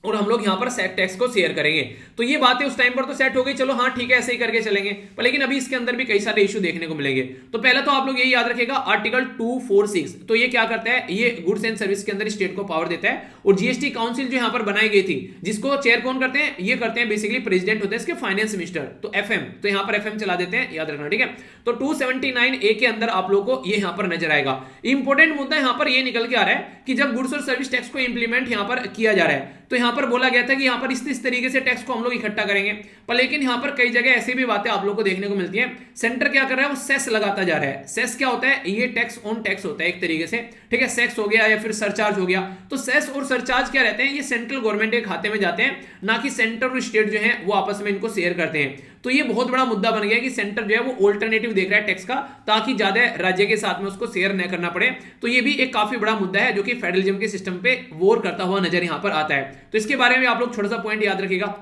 और हम लोग यहां पर सेट टैक्स को शेयर करेंगे। तो ये बातें उस टाइम पर तो सेट हो गई, चलो हाँ ठीक है ऐसे ही करके चलेंगे, पर लेकिन अभी इसके अंदर भी कई सारे इशू देखने को मिलेंगे। तो पहला तो आप लोग यही याद रखेगा आर्टिकल 246, तो ये क्या करता है, ये गुड्स एंड सर्विस के अंदर स्टेट को पावर देता है। और जीएसटी काउंसिल जो यहां पर बनाई गई थी, जिसको चेयर कौन करते हैं, ये करते हैं बेसिकली प्रेसिडेंट होते हैं इसके फाइनेंस मिनिस्टर, तो एफएम, तो यहां पर एफएम चला देते हैं, याद रखना, ठीक है। तो 279A के अंदर आप लोग को ये यहां पर नजर आएगा। इंपॉर्टेंट मुद्दा यहां पर ये निकल के आ रहा है कि जब गुड्स और सर्विस टैक्स को इंप्लीमेंट यहां पर किया जा रहा है, तो यहां पर बोला गया था कि यहां पर इस तरीके से टैक्स को हम लोग इकट्ठा करेंगे, पर लेकिन यहां पर कई जगह ऐसी भी बातें आप लोग को देखने को मिलती है। सेंटर क्या कर रहा है, वो सेस लगाता जा रहा है। सेस क्या होता है, ये टैक्स ऑन टैक्स होता है एक तरीके से, ठीक है, सेस हो गया या फिर सरचार्ज हो गया। तो सेस और सरचार्ज क्या रहते हैं, ये सेंट्रल गवर्नमेंट के खाते में जाते हैं, ना कि सेंटर और स्टेट जो है वो आपस में इनको शेयर करते हैं। तो ये बहुत बड़ा मुद्दा बन गया कि सेंटर जो है वो ऑल्टरनेटिव देख रहा है टैक्स का, ताकि ज्यादा राज्य के साथ में उसको शेयर न करना पड़े। तो ये भी एक काफी बड़ा मुद्दा है जो कि फेडरलिज्म के सिस्टम पे वॉर करता हुआ नजर यहां पर आता है। तो इसके बारे में आप लोग छोटा सा पॉइंट याद रखिएगा।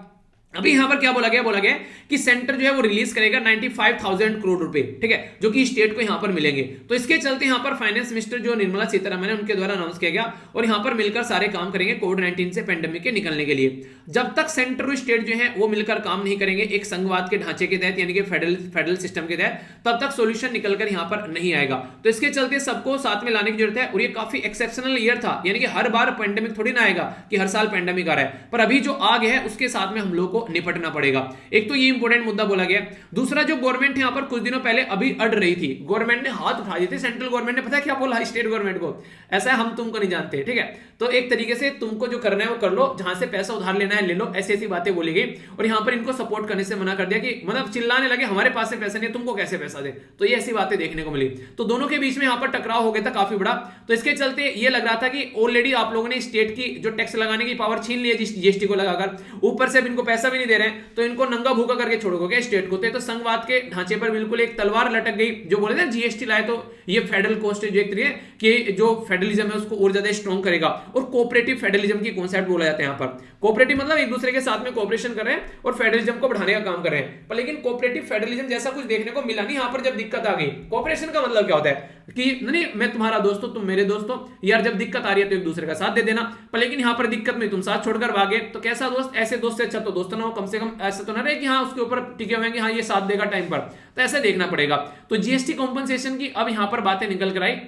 अभी यहां पर क्या बोला गया कि सेंटर जो है वो रिलीज करेगा 95,000 करोड़ रुपए, ठीक है, जो कि स्टेट को यहां पर मिलेंगे। तो इसके चलते यहां पर फाइनेंस मिनिस्टर जो निर्मला सीतारमण है उनके द्वारा अनाउंस किया गया, और यहां पर मिलकर सारे काम करेंगे कोविड-19 से पेंडेमिक के निकलने के लिए। जब तक सेंटर और स्टेट जो है वो मिलकर काम नहीं करेंगे एक संघवाद के ढांचे के तहत, यानी कि फेडरल सिस्टम के तहत, तब तक सोल्यूशन निकलकर यहां पर नहीं आएगा। तो इसके चलते सबको साथ में लाने की जरूरत है। और ये काफी एक्सेप्शनल ईयर था, यानी कि हर बार पेंडेमिक थोड़ी ना आएगा कि हर साल पेंडेमिक आ रहा है, पर अभी जो आग है उसके साथ में हम लोग को निपटना पड़ेगा। एक तो ये इंपॉर्टेंट मुद्दा बोला गया। दूसरा, जो गवर्नमेंट यहां पर कुछ दिनों पहले अभी अड़ रही थी, गवर्नमेंट ने हाथ उठा दिए थे, सेंट्रल गवर्नमेंट ने पता है क्या बोला स्टेट गवर्नमेंट को, ऐसा है हम तुमको नहीं जानते, ठीक है, तो एक तरीके से तुमको जो करना है वो कर लो, जहां से पैसा उधार लेना है ले लो, ऐसी ऐसी बातें बोली गई। और यहां पर इनको सपोर्ट करने से मना कर दिया, कि मतलब चिल्लाने लगे हमारे पास से पैसा नहीं, तुमको कैसे पैसा दे। तो ये ऐसी बातें देखने को मिली। तो दोनों के बीच में यहां पर टकराव हो गया था काफी बड़ा। तो इसके चलते ये लग रहा था कि ऑलरेडी आप लोगों ने स्टेट की जो टैक्स लगाने की पावर छीन ली है जीएसटी को लगाकर, ऊपर से इनको पैसा भी नहीं दे रहे हैं, तो इनको नंगा भूखा करके छोड़ोगे स्टेट को। तो संघवाद के ढांचे पर बिल्कुल एक तलवार लटक गई। जो बोले थे जीएसटी लाए तो ये फेडरल कॉस्ट जो एक तरीके कि जो फेडरलिज्म है उसको और ज्यादा स्ट्रॉन्ग करेगा। और कोऑपरेटिव फेडरलिज्म की कॉन्सेप्ट बोला जाता है यहाँ पर। कोऑपरेटिव मतलब एक दूसरे के साथ में कोऑपरेशन कर रहे हैं और फेडरलिज्म को बढ़ाने का काम कर रहे हैं। पर लेकिन कोऑपरेटिव फेडरलिज्म जैसा कुछ देखने को मिला नहीं यहाँ पर। जब दिक्कत आ गई, कोऑपरेशन का मतलब क्या होता है कि नहीं मैं तुम्हारा दोस्त हूं, तुम मेरे दोस्त हो, यार जब दिक्कत आ रही है तो एक दूसरे का साथ दे देना। पर लेकिन यहाँ पर दिक्कत में तुम साथ छोड़कर भागे, तो कैसा दोस्त, ऐसे दोस्त से अच्छा तो दोस्त ना हो, कम से कम ऐसा तो ना रहे कि हाँ उसके ऊपर टिके हुए कि हाँ ये साथ देगा टाइम पर, तो ऐसे देखना पड़ेगा। तो जीएसटी कॉम्पनसेशन की अब यहां पर बातें निकल कर आई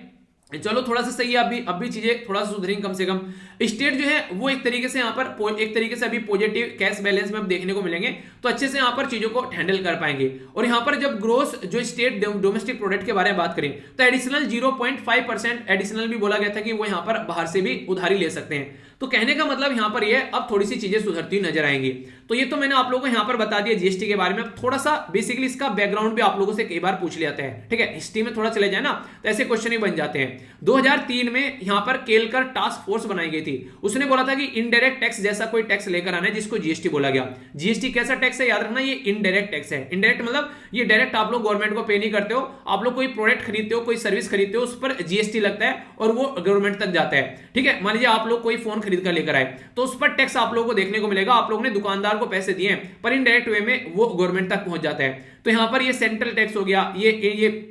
चलो थोड़ा सा सही है, अब भी चीजें थोड़ा सा सुधरेंगी कम से कम। स्टेट जो है वो एक तरीके से यहाँ पर एक तरीके से अभी पॉजिटिव कैश बैलेंस में अब देखने को मिलेंगे, तो अच्छे से यहाँ पर चीजों को हैंडल कर पाएंगे। और यहाँ पर जब ग्रोस जो स्टेट डोमेस्टिक प्रोडक्ट के बारे में बात करें तो एडिशनल 0.5% एडिशनल भी बोला गया था कि वो यहाँ पर बाहर से भी उधारी ले सकते हैं। तो कहने का मतलब यहाँ पर ये अब थोड़ी सी चीजें सुधरती नजर आएंगी। तो ये तो मैंने आप लोगों को यहाँ पर बता दिया जीएसटी के बारे में। थोड़ा सा बेसिकली इसका बैकग्राउंड भी आप लोगों से कई बार पूछ लिया जाता है, ठीक है, हिस्ट्री में थोड़ा चले जाए ना तो ऐसे क्वेश्चन ही बन जाते हैं। 2003 में यहाँ पर केलकर टास्क फोर्स बनाई गई थी, उसने बोला था कि इनडायरेक्ट टैक्स जैसा कोई टैक्स लेकर आना है जिसको जीएसटी बोला गया। जीएसटी कैसा टैक्स है याद रखना, ये इनडायरेक्ट टैक्स है। इनडायरेक्ट मतलब ये डायरेक्ट आप लोग गवर्नमेंट को पे नहीं करते हो, आप लोग कोई प्रोडक्ट खरीदते हो, कोई सर्विस खरीदते हो, उस पर जीएसटी लगता है और वो गवर्नमेंट तक जाता है, ठीक है। मान लीजिए आप लोग कोई फोन खरीद कर लेकर आए तो उस पर टैक्स आप लोगों को देखने को मिलेगा, आप लोगों ने दुकानदार को पैसे दिए पर इनडायरेक्ट वे में वो गवर्नमेंट तक पहुंच जाता है। तो यहां पर ये सेंट्रल टैक्स हो गया, ये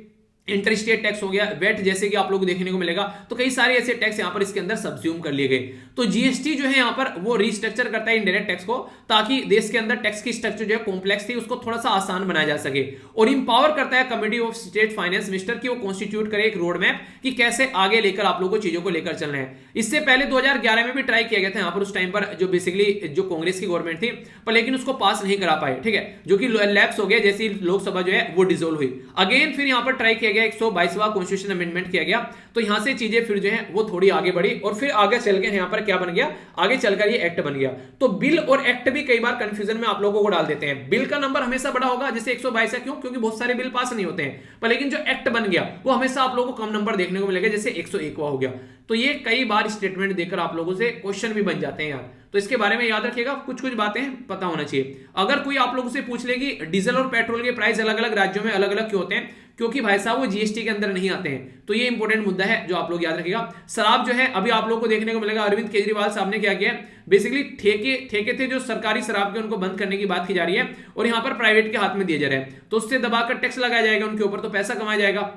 इंटर स्टेट टैक्स हो गया, वेट जैसे कि आप लोग को देखने को मिलेगा। तो कई सारे ऐसे टैक्स यहां पर इसके अंदर सब्ज्यूम कर लिए गए। तो जीएसटी जो है यहां पर वो रिस्ट्रक्चर करता है इनडायरेक्ट टैक्स को, ताकि देश के अंदर टैक्स की स्ट्रक्चर जो है कॉम्प्लेक्स थी उसको थोड़ा सा आसान बनाया जा सके। और इंपावर करता है committee of state finance minister की वो कॉन्स्टिट्यूट करे एक रोड मैप कि कैसे आगे लेकर आप लोगों को चीजों को लेकर चलना है। इससे पहले 2011 में भी ट्राई किया गया था यहाँ पर, उस टाइम पर जो बेसिकली जो कांग्रेस की गवर्नमेंट थी, पर लेकिन उसको पास नहीं करा पाए, ठीक है, जो कि लैप्स हो गया जैसी लोकसभा जो है वो डिसोल्व हुई। अगेन फिर यहाँ पर ट्राई किया गया, 122वां कॉन्स्टिट्यूशन अमेंडमेंट किया गया, तो यहां से चीजें फिर जो है वो थोड़ी आगे बढ़ी और फिर आगे चल के यहां पर क्या बन गया, आगे चलकर ये एक्ट बन गया। तो बिल और एक्ट भी कई बार कंफ्यूजन में आप लोगों को डाल देते हैं। बिल का नंबर हमेशा बड़ा होगा, जैसे 122 है, क्यों? क्योंकि बहुत सारे बिल पास नहीं होते हैं, पर लेकिन जो एक्ट बन गया वो हमेशा आप लोगों को कम नंबर देखने को मिलेगा, जैसे 101वां हो गया। तो ये कई बार स्टेटमेंट देकर आप लोगों से क्वेश्चन भी बन जाते हैं यार, तो इसके बारे में याद रखिएगा, कुछ कुछ बातें पता होना चाहिए। अगर कोई आप लोगों से पूछ लेगी डीजल और पेट्रोल के प्राइस अलग अलग राज्यों में अलग अलग क्यों होते हैं, क्योंकि भाई साहब वो जीएसटी के अंदर नहीं आते हैं, तो ये इंपॉर्टेंट मुद्दा है जो आप लोग याद रखिएगा। शराब जो है अभी आप लोगों को देखने को मिलेगा, अरविंद केजरीवाल साहब ने क्या किया, बेसिकली ठेके थे जो सरकारी शराब के, उनको बंद करने की बात की जा रही है और यहां पर प्राइवेट के हाथ में दिए जा रहे हैं, तो उससे दबाकर टैक्स लगाया जाएगा उनके ऊपर, तो पैसा कमाया जाएगा।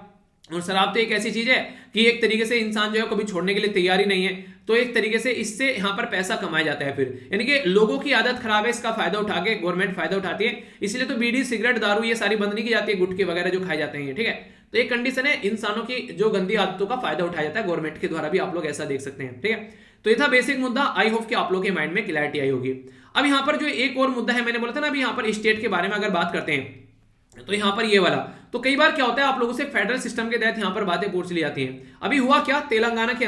और शराब तो एक ऐसी चीज है कि एक तरीके से इंसान जो है कभी छोड़ने के लिए तैयार ही नहीं है, तो एक तरीके से इससे यहां पर पैसा कमाया जाता है फिर, यानी कि लोगों की आदत खराब है, इसका फायदा उठा के गवर्नमेंट फायदा उठाती है, इसलिए तो बीड़ी सिगरेट दारू ये सारी बंद नहीं की जाती है, गुटखे वगैरह जो खाए जाते हैं, ठीक है। तो एक कंडीशन है, इंसानों की जो गंदी आदतों का फायदा उठाया जाता है गवर्नमेंट के द्वारा भी, आप लोग ऐसा देख सकते हैं, ठीक है। तो ये था बेसिक मुद्दा, आई होप कि आप लोग के माइंड में क्लैरिटी आई होगी। अब यहां पर जो एक और मुद्दा है, मैंने बोला था ना अभी यहां पर स्टेट के बारे में अगर बात करते हैं तो यहां पर ये वाला, तो कई बार क्या होता है आप लोगों से फेडरल सिस्टम के तहत यहां पर बातें पूछ ली जाती हैं। अभी हुआ क्या, तेलंगाना के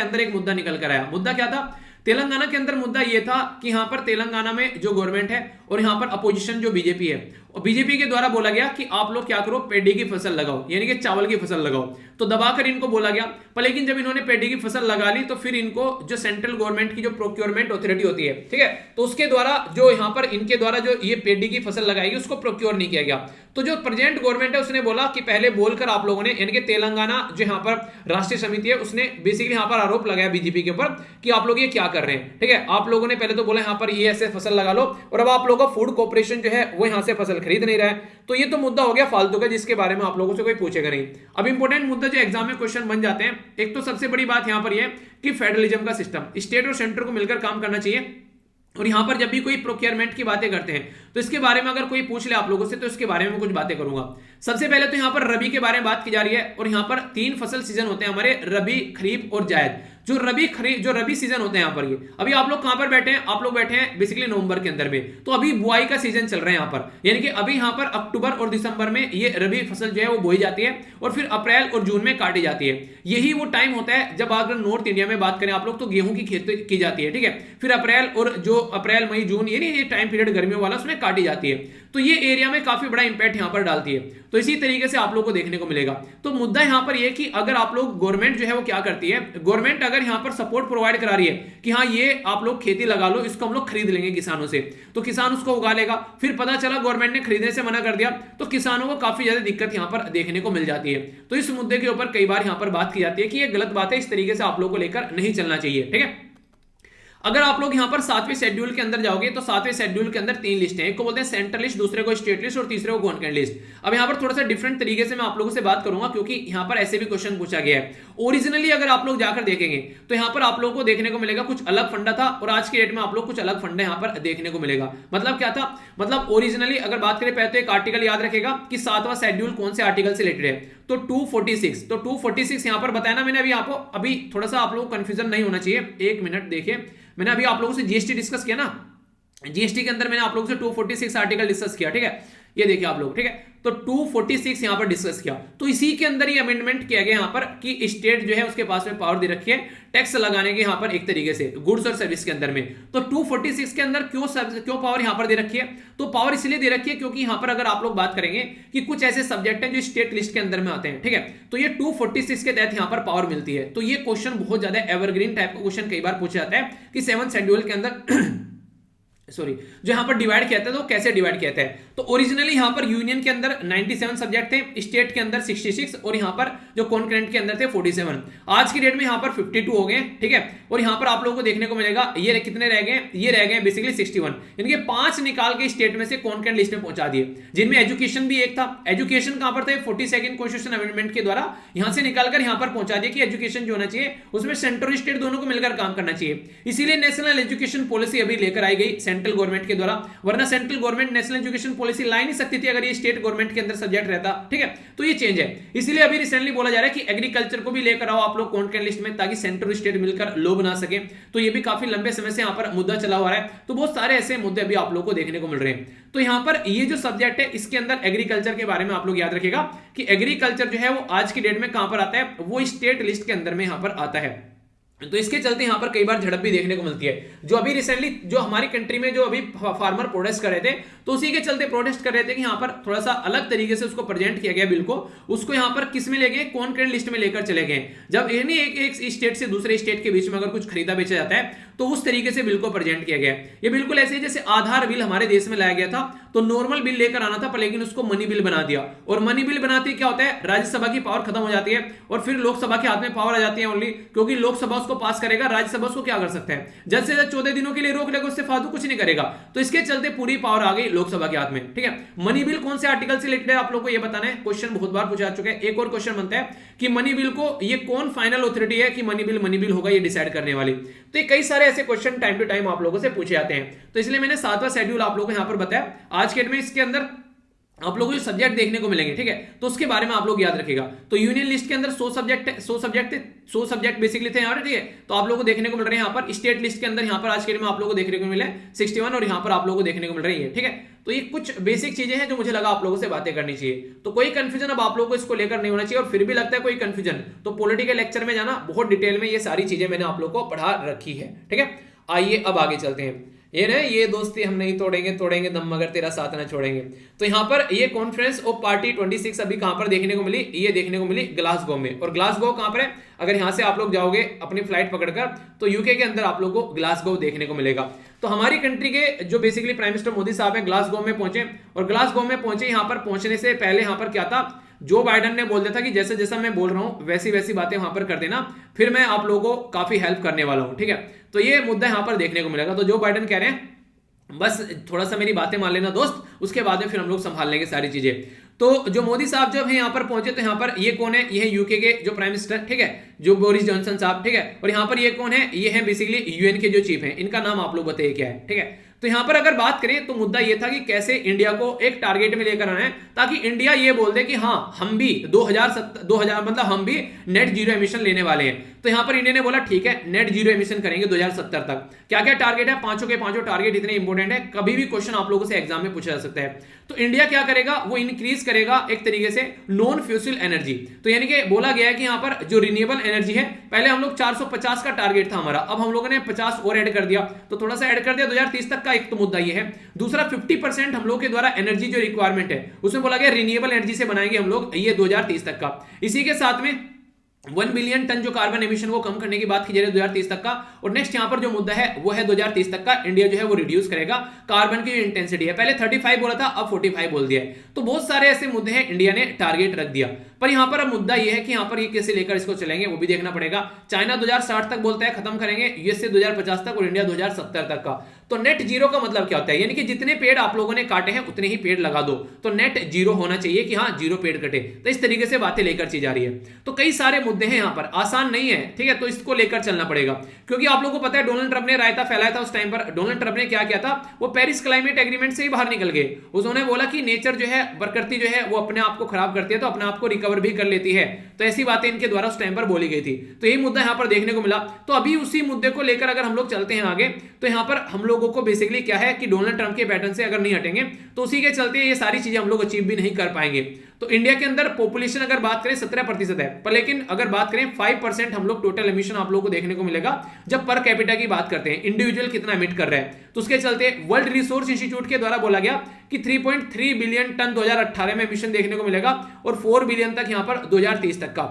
अंदर एक मुद्दा निकल कर आया। मुद्दा क्या था तेलंगाना के अंदर? मुद्दा ये था कि यहां पर तेलंगाना में जो गवर्नमेंट है और यहां पर अपोजिशन जो बीजेपी है, और बीजेपी के द्वारा बोला गया कि आप लोग क्या करो, पेडी की फसल लगाओ, यानी कि चावल की फसल लगाओ, तो दबाकर इनको बोला गया। पर लेकिन जब इन्होंने पेडी की फसल लगा ली तो फिर इनको जो सेंट्रल गवर्नमेंट की जो प्रोक्योरमेंट अथॉरिटी होती है, ठीक है, तो उसके द्वारा जो यहां पर इनके द्वारा जो ये पेडी की फसल लगाएगी उसको प्रोक्योर नहीं किया गया। तो जो प्रेजेंट गवर्नमेंट है उसने बोला कि पहले बोलकर आप लोगों ने, यानी कि तेलंगाना जो यहां पर राष्ट्रीय समिति है उसने बेसिकली यहां पर आरोप लगाया बीजेपी के ऊपर कि आप लोग ये क्या कर रहे हैं, ठीक है। आप लोगों ने पहले तो बोला यहां पर ये ऐसे फसल लगा लो और अब आप लोगों का फूड कॉर्पोरेशन जो है वो यहां से फसल खरीद नहीं रहा है, तो ये तो मुद्दा हो गया फालतू का, जिसके बारे में आप लोगों से कोई पूछेगा नहीं। अब इंपॉर्टेंट मुद्दा जो एग्जाम में क्वेश्चन बन जाते हैं, एक तो सबसे बड़ी बात यहां पर यह कि फेडरलिज्म का सिस्टम, स्टेट और सेंटर को मिलकर काम करना चाहिए। और यहां पर जब भी कोई प्रोक्योरमेंट की बातें करते हैं तो इसके बारे में अगर कोई पूछ ले आप लोगों से तो इसके बारे में कुछ बातें करूंगा। सबसे पहले तो यहां पर रबी के बारे में बात की जा रही है और यहां पर 3 फसल सीजन होते हैं हमारे, रबी, खरीफ और जायद। जो रबी सीजन होते हैं यहां पर, ये अभी आप लोग कहां पर बैठे हैं, आप लोग बैठे हैं बेसिकली नवंबर के अंदर में, तो अभी बुआई का सीजन चल रहा है यहां पर, यानी कि अभी यहां पर अक्टूबर और दिसंबर में ये रबी फसल जो है वो बोई जाती है और फिर अप्रैल और जून में काटी जाती है। यही वो टाइम होता है जब अगर नॉर्थ इंडिया में बात करें आप लोग तो गेहूं की खेती की जाती है, ठीक है, फिर अप्रैल मई जून ये टाइम पीरियड गर्मियों वाला उसमें काटी जाती है, तो ये एरिया में काफी बड़ा इंपैक्ट यहां पर डालती है। तो इसी तरीके से आप लोग को देखने को मिलेगा। तो मुद्दा यहां पर यह कि अगर आप लोग गवर्नमेंट जो है वो क्या करती है, गवर्नमेंट अगर यहां पर सपोर्ट प्रोवाइड करा रही है कि हाँ ये आप लोग खेती लगा लो, इसको हम लोग खरीद लेंगे किसानों से, तो किसान उसको उगा लेगा, फिर पता चला गवर्नमेंट ने खरीदने से मना कर दिया तो किसानों को काफी ज्यादा दिक्कत यहां पर देखने को मिल जाती है। तो इस मुद्दे के ऊपर कई बार यहां पर बात की जाती है कि ये गलत बात है, इस तरीके से आप लोग को लेकर नहीं चलना चाहिए, ठीक है। अगर आप लोग यहां पर 7वें शेड्यूल के अंदर जाओगे तो 7वें शेड्यूल के अंदर 3 लिस्ट हैं, एक को बोलते हैं सेंट्रल लिस्ट, दूसरे को स्टेट लिस्ट और तीसरे को कॉन्करेंट लिस्ट। अब यहां पर थोड़ा सा डिफरेंट तरीके से मैं आप लोगों से बात करूंगा क्योंकि यहां पर ऐसे भी क्वेश्चन पूछा गया है। ओरिजिनली अगर आप लोग जाकर देखेंगे तो यहां पर आप लोगों को देखने को मिलेगा कुछ अलग फंडा था और आज के डेट में आप लोग कुछ अलग फंडा यहां पर देखने को मिलेगा। मतलब क्या था, मतलब ओरिजिनली अगर बात करें पहले तो एक आर्टिकल याद रखेगा कि 7वां शेड्यूल कौन से आर्टिकल से रिलेटेड है, तो 246, तो 246 यहां पर बताया ना मैंने अभी आपको, अभी थोड़ा सा आप लोगों को कंफ्यूजन नहीं होना चाहिए, एक मिनट देखिए, मैंने अभी आप लोगों से जीएसटी डिस्कस किया ना, जीएसटी के अंदर मैंने आप लोगों से 246 आर्टिकल डिस्कस किया, ठीक है, ये देखिए आप लोग, ठीक है, तो 246 यहां पर डिस्कस किया, तो इसी के अंदर ये अमेंडमेंट किया गया यहां पर कि स्टेट जो है उसके पास में पावर दे रखी है टैक्स लगाने के यहां पर एक तरीके से गुड्स और सर्विस के अंदर में। तो 246 के अंदर क्यों पावर यहां पर दे रखी है, तो पावर इसलिए दे रखी है क्योंकि यहां पर अगर आप लोग बात करेंगे कि कुछ ऐसे सब्जेक्ट हैं जो स्टेट लिस्ट के अंदर में आते हैं, ठीक है, तो ये 246 के तहत यहां पर पावर मिलती है। तो ये क्वेश्चन बहुत ज्यादा एवरग्रीन टाइप का क्वेश्चन कई बार पूछा जाता है कि 7th शेड्यूल के अंदर सॉरी जो यहां पर डिवाइड किया था तो कैसे डिवाइड किया था, तो ओरिजिनली यहां पर यूनियन के अंदर 97 सब्जेक्ट थे, स्टेट के अंदर 66 और यहां पर जो कॉन्करेंट के अंदर थे 47। आज की डेट में यहां पर 52 हो गए, ठीक है, और यहां पर आप लोगों को देखने को मिलेगा ये कितने रह गए, ये रह गए बेसिकली 61, यानी कि 5 निकाल के स्टेट में से कॉन्करेंट लिस्ट में पहुंचा दिए, जिनमें एजुकेशन भी एक था। एजुकेशन कहां पर थे, 42nd कॉन्स्टिट्यूशन अमेंडमेंट के द्वारा यहां से निकालकर यहां पर पहुंचा दिया कि एजुकेशन जो होना चाहिए उसमें सेंट्रल और स्टेट दोनों को मिलकर काम करना चाहिए, इसीलिए नेशनल एजुकेशन पॉलिसी अभी लेकर आई गई सेंट्रल गवर्नमेंट के द्वारा, वरना central government national education policy ला नहीं सकती थी अगर ये स्टेट गवर्नमेंट के अंदर सब्जेक्ट रहता, ठीक है, तो ये चेंज है। इसीलिए अभी रिसेंटली बोला जा रहा है कि एग्रीकल्चर को भी लेकर आओ आप लोग कॉन्करेंट लिस्ट में, ताकि सेंट्रल स्टेट मिलकर लॉ बना सके। तो ये भी काफी लंबे समय से यहां पर मुद्दा चला हुआ है, तो बहुत सारे ऐसे मुद्दे अभी आप लोग को देखने को मिल रहे हैं। तो यहां पर ये जो सब्जेक्ट है इसके अंदर एग्रीकल्चर के बारे में आप लोग याद रखिएगा कि एग्रीकल्चर जो है वो आज की डेट में कहां पर आता है, वो स्टेट लिस्ट के अंदर में यहां पर आता है। तो इसके चलते यहां पर कई बार झड़प भी देखने को मिलती है। जो अभी रिसेंटली जो हमारी कंट्री में जो अभी फार्मर प्रोटेस्ट कर रहे थे, तो उसी के चलते प्रोटेस्ट कर रहे थे कि यहां पर थोड़ा सा अलग तरीके से उसको प्रेजेंट किया गया बिल को, उसको यहां पर किस में ले गए, कॉन्करेंट लिस्ट में लेकर चले गए। जब यानी एक स्टेट से दूसरे स्टेट के बीच में अगर कुछ खरीदा बेचा जाता है तो उस तरीके से बिल को प्रेजेंट किया गया। ये बिल्कुल ऐसे जैसे आधार बिल हमारे देश में लाया गया था, तो नॉर्मल बिल लेकर आना था पर लेकिन उसको मनी बिल बना दिया। और मनी बिल बनाते क्या होता है, राज्यसभा की पावर खत्म हो जाती है और फिर लोकसभा के हाथ में पावर आ जाती है ओनली, क्योंकि लोकसभा उसको पास करेगा, राज्यसभा उसको क्या कर सकता है, जल्द से जल्द 14 दिनों के लिए रोक लेगा, उससे फालतू कुछ नहीं करेगा। तो इसके चलते पूरी पावर आ गई लोकसभा के हाथ में, ठीक है। मनी बिल कौन से आर्टिकल से रिलेटेड है आप लोग को ये बताना है, क्वेश्चन बहुत बार पूछा जा चुका है। एक और क्वेश्चन बनता है कि मनी बिल को ये कौन फाइनल अथॉरिटी है कि मनी बिल होगा ये डिसाइड करने वाली। तो ये कई सारे ऐसे क्वेश्चन टाइम टू टाइम आप लोगों से पूछे जाते हैं। तो इसलिए मैंने 7वां शेड्यूल आप लोगों को यहां पर बताया। आज के डेट में इसके अंदर आप लोगों को जो सब्जेक्ट देखने को मिलेंगे, ठीक है, तो उसके बारे में आप लोग याद रखिएगा। तो यूनियन लिस्ट के अंदर 100 सब्जेक्ट बेसिकली थे यहाँ पर, ठीक है, तो आप लोगों को देखने को मिल रहे हैं यहाँ पर। स्टेट लिस्ट के अंदर यहाँ पर आज के डेट में आप लोगों को देखने को मिले 61 और यहाँ पर आप लोगों को देखने को मिल रही है, ठीक है। तो ये कुछ बेसिक चीजें हैं जो मुझे लगा आप लोगों से बातें करनी चाहिए। तो कोई कंफ्यूजन अब आप लोगों को इसको लेकर नहीं होना चाहिए, और फिर भी लगता है कोई कंफ्यूजन तो पॉलिटिकल लेक्चर में जाना, बहुत डिटेल में ये सारी चीजें मैंने आप लोगों को पढ़ा रखी है, ठीक है। आइए अब आगे चलते हैं। ये दोस्ती हम नहीं तोड़ेंगे दम मगर तेरा साथ ना छोड़ेंगे। तो यहाँ पर ये कॉन्फ्रेंस ऑफ पार्टी 26 अभी कहां पर देखने को मिली, ये देखने को मिली ग्लासगो में। और ग्लासगो कहां पर है, अगर यहां से आप लोग जाओगे अपनी फ्लाइट पकड़कर तो यूके के अंदर आप लोगों को ग्लासगो देखने को मिलेगा। तो हमारी कंट्री के जो बेसिकली प्राइम मिनिस्टर मोदी साहब है ग्लासगो में पहुंचे, और ग्लासगो में पहुंचे यहाँ पर पहुंचने से पहले यहाँ पर क्या था, जो बाइडन ने बोल दिया था कि जैसे जैसा मैं बोल रहा हूं वैसी वैसी बातें वहां पर कर देना, फिर मैं आप लोगों को काफी हेल्प करने वाला हूं, ठीक है। तो ये मुद्दा यहां पर देखने को मिलेगा। तो जो बाइडन कह रहे हैं बस थोड़ा सा मेरी बातें मान लेना दोस्त, उसके बाद में फिर हम लोग संभाल लेंगे सारी चीजें। तो जो मोदी साहब जब है यहाँ पर पहुंचे, तो यहाँ पर ये कौन है, ये है यूके के जो प्राइम मिनिस्टर, ठीक है, जो बोरिस जॉनसन साहब, ठीक है। और यहाँ पर ये कौन है, ये है बेसिकली यूएन के जो चीफ हैं, इनका नाम आप लोग बताइए क्या है, ठीक है। तो यहाँ पर अगर बात करें तो मुद्दा ये था कि कैसे इंडिया को एक टारगेट में लेकर आना है, ताकि इंडिया ये बोल दे कि हाँ हम भी 2000 मतलब हम भी नेट जीरो एमिशन लेने वाले हैं। तो यहाँ पर इंडिया ने बोला ठीक है नेट जीरो एमिशन करेंगे 2070 तक। क्या क्या टारगेट है, पांचों के पांचों टारगेट इतने इंपॉर्टेंट है, कभी भी क्वेश्चन आप लोगों से एग्जाम में पूछा जा सकता है। तो इंडिया क्या करेगा, वो इंक्रीज करेगा एक तरीके से नॉन फ्यूसिल एनर्जी। तो यानी कि बोला गया है कि यहाँ पर जो रिन्यूएबल एनर्जी है, पहले हम लोग 450 का टारगेट था हमारा, अब हम लोगों ने 50 और ऐड कर दिया, तो थोड़ा सा ऐड कर दिया 2030 तक का। एक तो मुद्दा ये है। दूसरा 50% हम लोग के द्वारा एनर्जी जो रिक्वायरमेंट है उसमें बोला गया रिन्यूएबल एनर्जी से बनाएंगे हम लोग ये 2030 तक का। इसी के साथ में 1 बिलियन टन जो कार्बन एमिशन वो कम करने की बात की जा रही है 2030 तक का। और नेक्स्ट यहां पर जो मुद्दा है वो है 2030 तक का इंडिया जो है वो रिड्यूस करेगा कार्बन की जो इंटेंसिटी है, पहले 35 बोला था अब 45 बोल दिया है। तो बहुत सारे ऐसे मुद्दे हैं, इंडिया ने टारगेट रख दिया। पर यहां पर अब मुद्दा ये है कि यहां पर ये कैसे लेकर इसको चलेंगे वो भी देखना पड़ेगा। चाइना 2060 तक बोलता है खत्म करेंगे, यूएसए 2050 तक और इंडिया 2070 तक का। तो नेट जीरो का मतलब क्या होता है, यानी कि जितने पेड़ आप लोगों ने काटे हैं उतने ही पेड़ लगा दो, तो नेट जीरो होना चाहिए कि हाँ जीरो पेड़ कटे। तो इस तरीके से बातें लेकर चली जा रही है। तो कई सारे मुद्दे हैं यहाँ पर, आसान नहीं है, ठीक है, तो इसको लेकर चलना पड़ेगा, क्योंकि आप लोगों को पता है डोनाल्ड ट्रंप ने रायता फैलाया था उस टाइम पर। डोनाल्ड ट्रंप ने क्या किया था, वो पेरिस क्लाइमेट एग्रीमेंट से ही बाहर निकल गए। उन्होंने बोला कि नेचर जो है, प्रकृति जो है वो अपने आप को खराब करती है तो अपने आप को रिकवर भी कर लेती है। तो ऐसी बातें इनके द्वारा उस टाइम पर बोली गई थी। तो यही मुद्दा यहाँ पर देखने को मिला। तो अभी उसी मुद्दे को लेकर अगर हम लोग चलते हैं आगे, तो यहाँ पर हम लोगों को बेसिकली क्या है कि डोनाल्ड ट्रंप के पैटर्न से अगर नहीं हटेंगे तो उसी के चलते ये सारी चीजें हम लोग अचीव भी नहीं कर पाएंगे। तो इंडिया के अंदर पॉपुलेशन अगर बात करें 17% है, पर लेकिन अगर बात करें 5% हम लोग टोटल एमिशन आप लोगों को देखने को मिलेगा जब पर कैपिटा की बात करते हैं, इंडिविजुअल कितना एमिट कर रहा है। तो उसके चलते वर्ल्ड रिसोर्स इंस्टीट्यूट के द्वारा बोला गया कि 3.3 बिलियन टन 2018 में एमिशन देखने को मिलेगा और 4 बिलियन तक यहां पर 2030 तक का।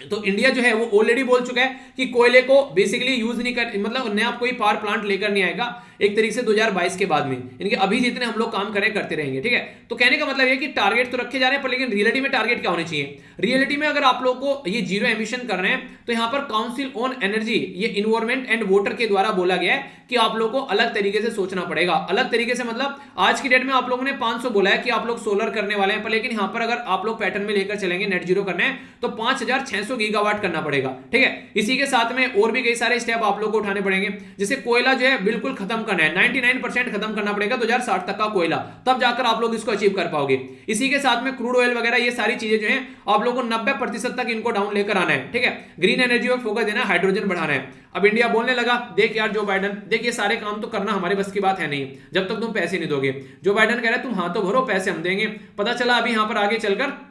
तो इंडिया जो है वो ऑलरेडी बोल चुका है कि कोयले को बेसिकली यूज नहीं कर, मतलब नया कोई पावर प्लांट लेकर नहीं आएगा एक तरीके से 2022 के बाद में, यानी कि अभी जितने हम लोग काम करें करते रहेंगे, ठीक है। तो कहने का मतलब ये कि टारगेट तो रखे जा रहे हैं, पर लेकिन रियलिटी में टारगेट क्या होने चाहिए। रियलिटी में अगर आप लोग को ये जीरो एमिशन कर रहे हैं तो यहां पर काउंसिल ऑन एनर्जी, ये इन्वायरमेंट एंड वाटर के द्वारा बोला गया है कि आप लोग को अलग तरीके से सोचना पड़ेगा। अलग तरीके से मतलब आज की डेट में आप लोगों ने 500 बोला है कि आप लोग सोलर करने वाले हैं, पर लेकिन यहां पर अगर आप लोग पैटर्न में लेकर चलेंगे नेट जीरो करना है तो 5600 गीगावाट करना पड़ेगा, ठीक है। इसी के साथ में और भी कई सारे स्टेप आप लोग को उठाने पड़ेंगे, जैसे कोयला जो है बिल्कुल खत्म करना है, 99% खत्म करना पड़ेगा 2060 तक का कोयला, तब जाकर आप लोग इसको अचीव कर पाओगे। इसी के साथ में क्रूड ऑयल वगैरह ये सारी चीजें जो है आप लोगों को 90% तक इनको डाउन लेकर आना है, ठीक है। ग्रीन एनर्जी पर फोकस देना, हाइड्रोजन बढ़ाना है। अब इंडिया बोलने लगा, देख यार जो बाइडन, देख ये सारे काम तो करना हमारे बस की बात है नहीं जब तक तुम पैसे नहीं दोगे। जो बाइडन कह रहा है तुम हाथ तो भरो, पैसे हम देंगे। पता चला अभी यहां पर आगे चलकर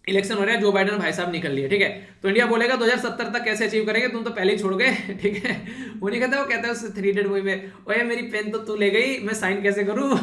इलेक्शन हो रहा है, जो बाइडन भाई साहब निकल लिए, ठीक है। तो इंडिया बोलेगा 2070 तक कैसे अचीव करेंगे, तुम तो पहले ही छोड़ गए, ठीक है। वो नहीं कहता, वो कहता है उस 3 इडियट मूवी में, ओए मेरी पेन तो तू ले गई, मैं साइन कैसे करूं।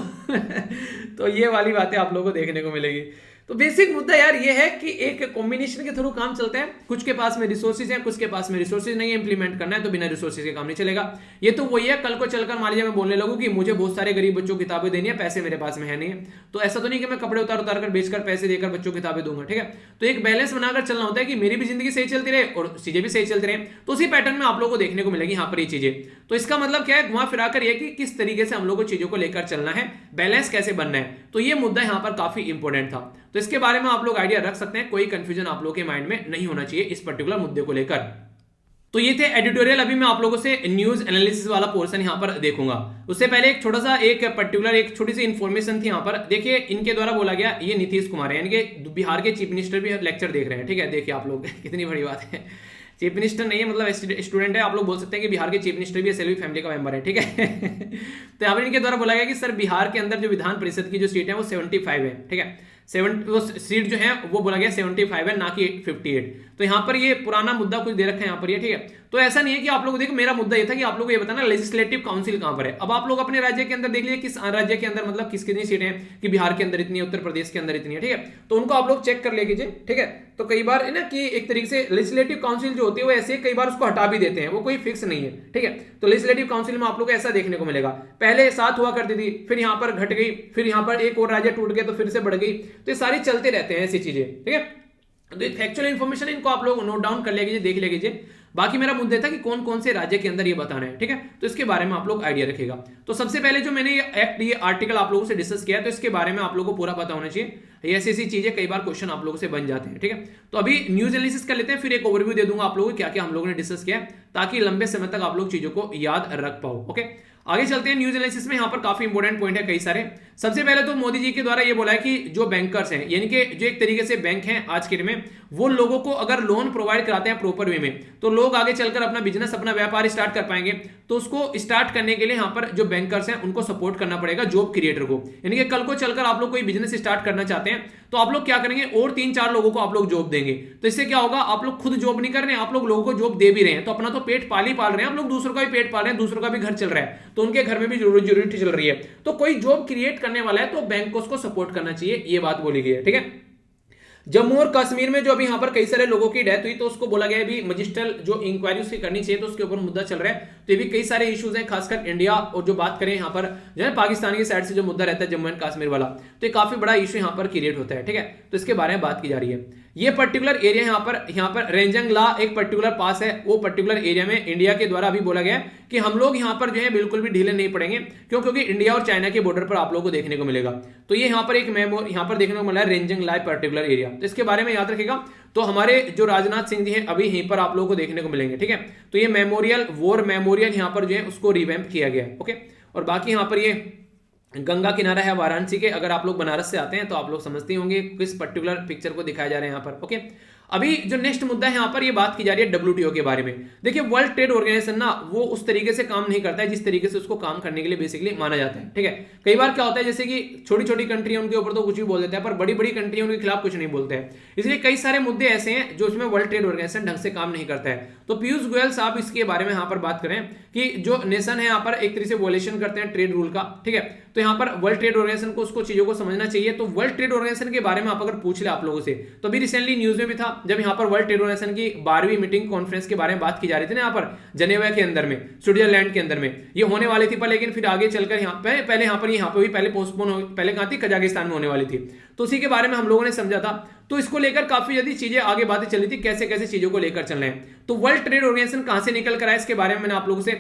तो ये वाली बातें आप लोगों को देखने को मिलेगी। तो बेसिक मुद्दा यार ये है कि एक कॉम्बिनेशन के थ्रू काम चलता है, कुछ के पास में रिसोर्सेज है, कुछ के पास में रिसोर्सेज नहीं है, इंप्लीमेंट करना है तो बिना रिसोर्सेज के काम नहीं चलेगा। ये तो वही है, कल को चलकर मान लीजिए मैं बोलने लगूं कि मुझे बहुत सारे गरीब बच्चों को किताबें देनी है, पैसे मेरे पास में है नहीं है, तो ऐसा तो नहीं कि मैं कपड़े उतार उतार कर बेचकर पैसे देकर बच्चों को किताबें दूंगा, ठीक है। तो एक बैलेंस बनाकर चलना होता है कि मेरी भी जिंदगी सही चलती रहे और चीजें भी सही चलती रहे। तो उसी पैटर्न में आप लोगों को देखने को मिलेगी यहाँ पर ये चीजें। तो इसका मतलब क्या है, घुमा फिरा कर ये कि किस तरीके से हम लोग को चीजों को लेकर चलना है, बैलेंस कैसे बनना है। तो ये मुद्दा यहाँ पर काफी इंपॉर्टेंट था। तो इसके बारे में आप लोग आइडिया रख सकते हैं, कोई कंफ्यूजन आप लोगों के माइंड में नहीं होना चाहिए इस पर्टिकुलर मुद्दे को लेकर। तो ये थे एडिटोरियल। अभी मैं आप लोगों से न्यूज एनालिसिस वाला पोर्शन यहां पर देखूंगा। उससे पहले एक छोटा सा एक पर्टिकुलर एक छोटी सी इंफॉर्मेशन थी यहां पर। देखिए इनके द्वारा बोला गया, ये नीतीश कुमार है, यानी कि बिहार के चीफ मिनिस्टर भी लेक्चर देख रहे हैं, ठीक है। देखिए आप लोग कितनी बड़ी बात है, चीफ मिनिस्टर नहीं है मतलब स्टूडेंट है, आप लोग बोल सकते हैं कि बिहार के चीफ मिनिस्टर भी एसएलवी फैमिली का मेंबर है, ठीक है। तो यहाँ पर इनके द्वारा बोला गया कि सर बिहार के अंदर जो विधान परिषद की जो सीट है वो 75 है, ठीक है। 7 वो सीट जो है वो बोला गया 75 है, ना कि 58। तो यहाँ पर ये पुराना मुद्दा कुछ दे रखा है यहाँ पर ये, ठीक है। तो ऐसा नहीं है कि आप लोग देखो, मेरा मुद्दा ये था कि आप लोग ये बताना लेजिस्लेटिव काउंसिल कहां पर है। अब आप लोग अपने राज्य के अंदर देख लीजिए किस राज्य के अंदर मतलब किस कितनी सीटें हैं, कि बिहार के अंदर इतनी है, उत्तर प्रदेश के अंदर इतनी है, ठीक है। तो उनको आप लोग चेक कर ले कीजिए, ठीक है। तो कई बार है ना कि एक तरीके से लेजिस्लेटिव काउंसिल जो होती है वो ऐसे कई बार उसको हटा भी देते हैं, वो कोई फिक्स नहीं है, ठीक है। तो लेजिस्लेटिव काउंसिल में आप लोग को ऐसा देखने को मिलेगा, पहले 7 हुआ करती थी, फिर यहाँ पर घट गई, फिर यहाँ पर एक और राज्य टूट गया तो फिर से बढ़ गई। तो ये सारी चलते रहते हैं ऐसी चीजें, ठीक है। तो फैक्चुअल इन्फॉर्मेशन इनको आप लोग नोट डाउन कर ले लीजिए, देख ले लीजिए। बाकी मेरा मुद्दा था कि कौन कौन से राज्य के अंदर ये बताना है, ठीक है। तो इसके बारे में आप लोग आइडिया रखेगा। तो सबसे पहले जो मैंने ये आर्टिकल आप लोगों से डिस्कस किया है, तो इसके बारे में आप लोगों को पूरा पता होना चाहिए। ऐसी ऐसी चीजें कई बार क्वेश्चन आप लोगों से बन जाते हैं, ठीक है। तो अभी न्यूज एनालिसिस कर लेते हैं, फिर एक ओवरव्यू दे दूंगा आप लोगों को क्या क्या हम लोगों ने डिस्कस किया, ताकि लंबे समय तक आप लोग चीजों को याद रख पाओ। ओके, आगे चलते हैं न्यूज एनालिसिस में। यहाँ पर काफी इंपॉर्टेंट पॉइंट है कई सारे। सबसे पहले तो मोदी जी के द्वारा ये बोला है कि जो बैंकर्स हैं, यानी कि जो एक तरीके से बैंक हैं आज के दिन में, वो लोगों को अगर लोन प्रोवाइड कराते हैं प्रॉपर वे में, तो लोग आगे चलकर अपना बिजनेस अपना व्यापार स्टार्ट कर पाएंगे। तो उसको स्टार्ट करने के लिए यहाँ पर जो बैंकर्स हैं उनको सपोर्ट करना पड़ेगा, जॉब क्रिएटर को। यानी कि कल को चलकर आप लोग कोई बिजनेस स्टार्ट करना चाहते हैं तो आप लोग क्या करेंगे, और 3-4 लोगों को आप लोग जॉब देंगे। तो इससे क्या होगा, आप लोग खुद जॉब नहीं कर रहे हैं, आप लोग लोगों को जॉब दे भी रहे हैं, तो अपना तो पेट पाल ही पाल रहे हैं, आप लोग दूसरों का भी पेट पाल रहे हैं, दूसरों का भी घर चल रहा है, तो उनके घर में भी जरूरत चल रही है। तो कोई जॉब क्रिएट करने वाला है तो बैंक को उसको सपोर्ट करना चाहिए, ये बात बोली गई है, ठीक है। जम्मू और कश्मीर में जो अभी यहाँ पर कई सारे लोगों की डेथ हुई, तो उसको बोला गया है भी मजिस्ट्रियल जो इंक्वायरी उसकी करनी चाहिए, तो उसके ऊपर मुद्दा चल रहा है। तो ये भी कई सारे इश्यूज हैं, खासकर इंडिया और जो बात करें यहाँ पर जो है पाकिस्तान की साइड से जो मुद्दा रहता है जम्मू एंड कश्मीर वाला, तो ये काफी बड़ा इशू यहाँ पर क्रिएट होता है, ठीक है। तो इसके बारे में बात की जा रही है। ये पर्टिकुलर एरिया यहाँ पर रेंजंग ला एक पर्टिकुलर पास है, वो पर्टिकुलर एरिया में इंडिया के द्वारा अभी बोला गया कि हम लोग यहाँ पर जो है बिल्कुल भी ढीले नहीं पड़ेंगे, क्योंकि इंडिया और चाइना के बॉर्डर पर आप लोगों को देखने को मिलेगा। तो ये यहाँ पर एक मेमो यहाँ पर देखने को मिला है रेंजंग ला पर्टिकुलर एरिया, तो इसके बारे में याद रखिएगा। तो हमारे जो राजनाथ सिंह जी हैं अभी यहीं पर आप लोगों को देखने को मिलेंगे, ठीक है। तो ये मेमोरियल वॉर मेमोरियल यहाँ पर जो है उसको रिवैम्प किया गया है, ओके। और बाकी यहाँ पर ये गंगा किनारा है वाराणसी के, अगर आप लोग बनारस से आते हैं तो आप लोग समझते होंगे किस पर्टिकुलर पिक्चर को दिखाया जा रहा है यहाँ पर, ओके। अभी जो नेक्स्ट मुद्दा है यहाँ पर ये बात की जा रही है डब्ल्यूटीओ के बारे में। देखिए वर्ल्ड ट्रेड ऑर्गेनाइजेशन ना वो उस तरीके से काम नहीं करता है जिस तरीके से उसको काम करने के लिए बेसिकली माना जाता है, ठीक है। कई बार क्या होता है जैसे कि छोटी छोटी कंट्री उनके ऊपर तो कुछ भी बोल देता है, पर बड़ी बड़ी कंट्री उनके खिलाफ कुछ नहीं बोलते हैं। इसलिए कई सारे मुद्दे ऐसे हैं जो उसमें वर्ल्ड ट्रेड ऑर्गेनाइजेशन ढंग से काम नहीं करता है। तो पीयूष गोयल साहब इसके बारे में यहाँ पर बात करें कि जो नेशन है यहाँ पर एक तरीके से वॉयलेशन करते हैं ट्रेड रूल का, ठीक है। तो यहाँ पर वर्ल्ड ट्रेड ऑर्गेनाइजेशन को उसको चीजों को समझना चाहिए। तो वर्ल्ड ट्रेड ऑर्गेनाइजेशन के बारे में आप अगर पूछ ले आप लोगों से, तो अभी रिसेंटली न्यूज में भी था जब यहाँ पर वर्ल्ड ट्रेड ऑर्गेनाइजेशन की 12वीं मीटिंग कॉन्फ्रेंस के बारे में बात की जा रही थी ना, यहाँ पर जनेवा के अंदर में स्विट्जरलैंड के अंदर में ये होने वाली थी, पर लेकिन फिर आगे चलकर यहाँ पे पहले यहाँ पर भी पहले पोस्टपोन हो, पहले कहाँ थी कजाकिस्तान में होने वाली थी। तो उसी के बारे में हम लोगों ने समझा था। तो इसको लेकर काफी ज्यादा चीजें आगे बातें चली थी कैसे कैसे चीजों को लेकर चल रहे हैं। तो वर्ल्ड ट्रेड ऑर्गेनाइजेशन कहां से निकल कर आया इसके बारे में मैंने आप लोगों से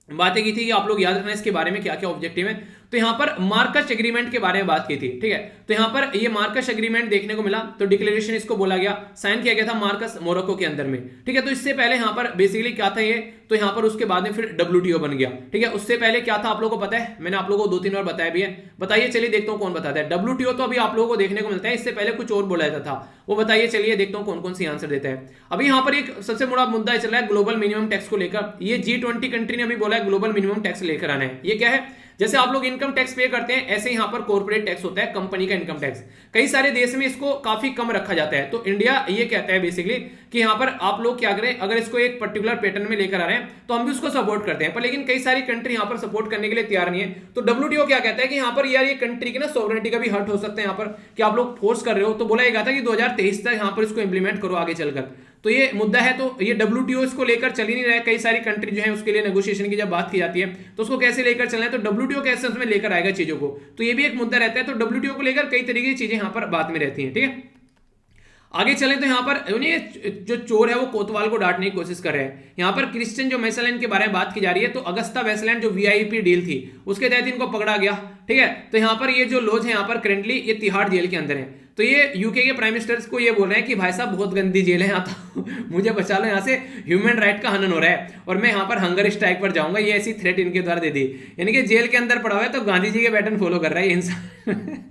बातें की थी कि आप लोग याद रखना इसके बारे में क्या क्या ऑब्जेक्टिव है। तो यहाँ पर मार्कस एग्रीमेंट के बारे में बात की थी, ठीक है। तो यहाँ पर ये मार्कस एग्रीमेंट देखने को मिला, तो डिक्लेरेशन इसको बोला गया, साइन किया गया था मार्कस मोरक्को के अंदर में, ठीक है। तो इससे पहले यहाँ पर बेसिकली क्या था ये, तो यहाँ पर उसके बाद में फिर डब्ल्यूटीओ बन गया, ठीक है। उससे पहले क्या था आप लोगों को पता है, मैंने आप लोगों को 2-3 बार बताया भी है। बताइए चलिए देखता हूँ कौन बताता है। डब्ल्यूटीओ तो अभी आप लोगों को देखने को मिलता है, इससे पहले कुछ और बोला जाता था, वो बताइए चलिए देखता हूँ कौन कौन सी आंसर देता है। अभी यहाँ पर एक सबसे बड़ा मुद्दा चल रहा है ग्लोबल मिनिमम टैक्स को लेकर। ये G20 कंट्री ने अभी बोला है ग्लोबल मिनिमम टैक्स लेकर आना है। ये क्या है, जैसे आप लोग इनकम टैक्स पे करते हैं ऐसे यहाँ पर कॉर्पोरेट टैक्स होता है, कंपनी का इनकम टैक्स। कई सारे देश में इसको काफी कम रखा जाता है। तो इंडिया ये कहता है बेसिकली कि यहाँ पर आप लोग क्या करें, अगर इसको एक पर्टिकुलर पैटर्न में लेकर आ रहे हैं तो हम भी उसको सपोर्ट करते हैं, पर लेकिन कई सारी कंट्री यहाँ पर सपोर्ट करने के लिए तैयार नहीं है। तो डब्ल्यूटीओ क्या कहता है कि यहाँ पर यार ये कंट्री की ना सॉवरेनिटी का भी हर्ट हो सकता है यहाँ पर कि आप लोग फोर्स कर रहे हो। तो बोला गया था कि 2023 तक यहाँ पर इसको इंप्लीमेंट करो आगे चलकर। तो ये मुद्दा है। तो ये डब्ल्यूटीओ इसको लेकर चल ही नहीं रहा है। कई सारी कंट्री जो है उसके लिए नेगोशिएशन की जब बात की जाती है तो उसको कैसे लेकर चलना है, तो डब्ल्यूटीओ कैसे उसमें लेकर आएगा चीजों को, तो ये भी एक मुद्दा रहता है। तो डब्ल्यूटीओ को लेकर कई तरीके की चीजें यहाँ पर बात में रहती हैं, ठीक है। आगे चले तो यहाँ पर जो चोर है वो कोतवाल को डांटने की कोशिश कर रहे हैं। यहाँ पर क्रिश्चियन जो वेस्टलैंड के बारे में बात की जा रही है, तो अगस्ता वेस्टलैंड जो वीआईपी डील थी उसके तहत इनको पकड़ा गया, ठीक है। तो यहाँ पर ये जो लॉज है यहाँ पर करेंटली ये तिहाड़ जेल के अंदर है। तो ये यूके के प्राइम मिनिस्टर को ये बोल रहे हैं कि भाई साहब बहुत गंदी जेल है यहाँ, तो मुझे बचा लो, यहाँ से ह्यूमन राइट का हनन हो रहा है और मैं यहाँ पर हंगर स्ट्राइक पर जाऊंगा। ये ऐसी थ्रेट इनके द्वारा दे दी, यानी कि जेल के अंदर पड़ा हुआ है तो गांधी जी के पैटर्न फॉलो कर रहा है इंसान।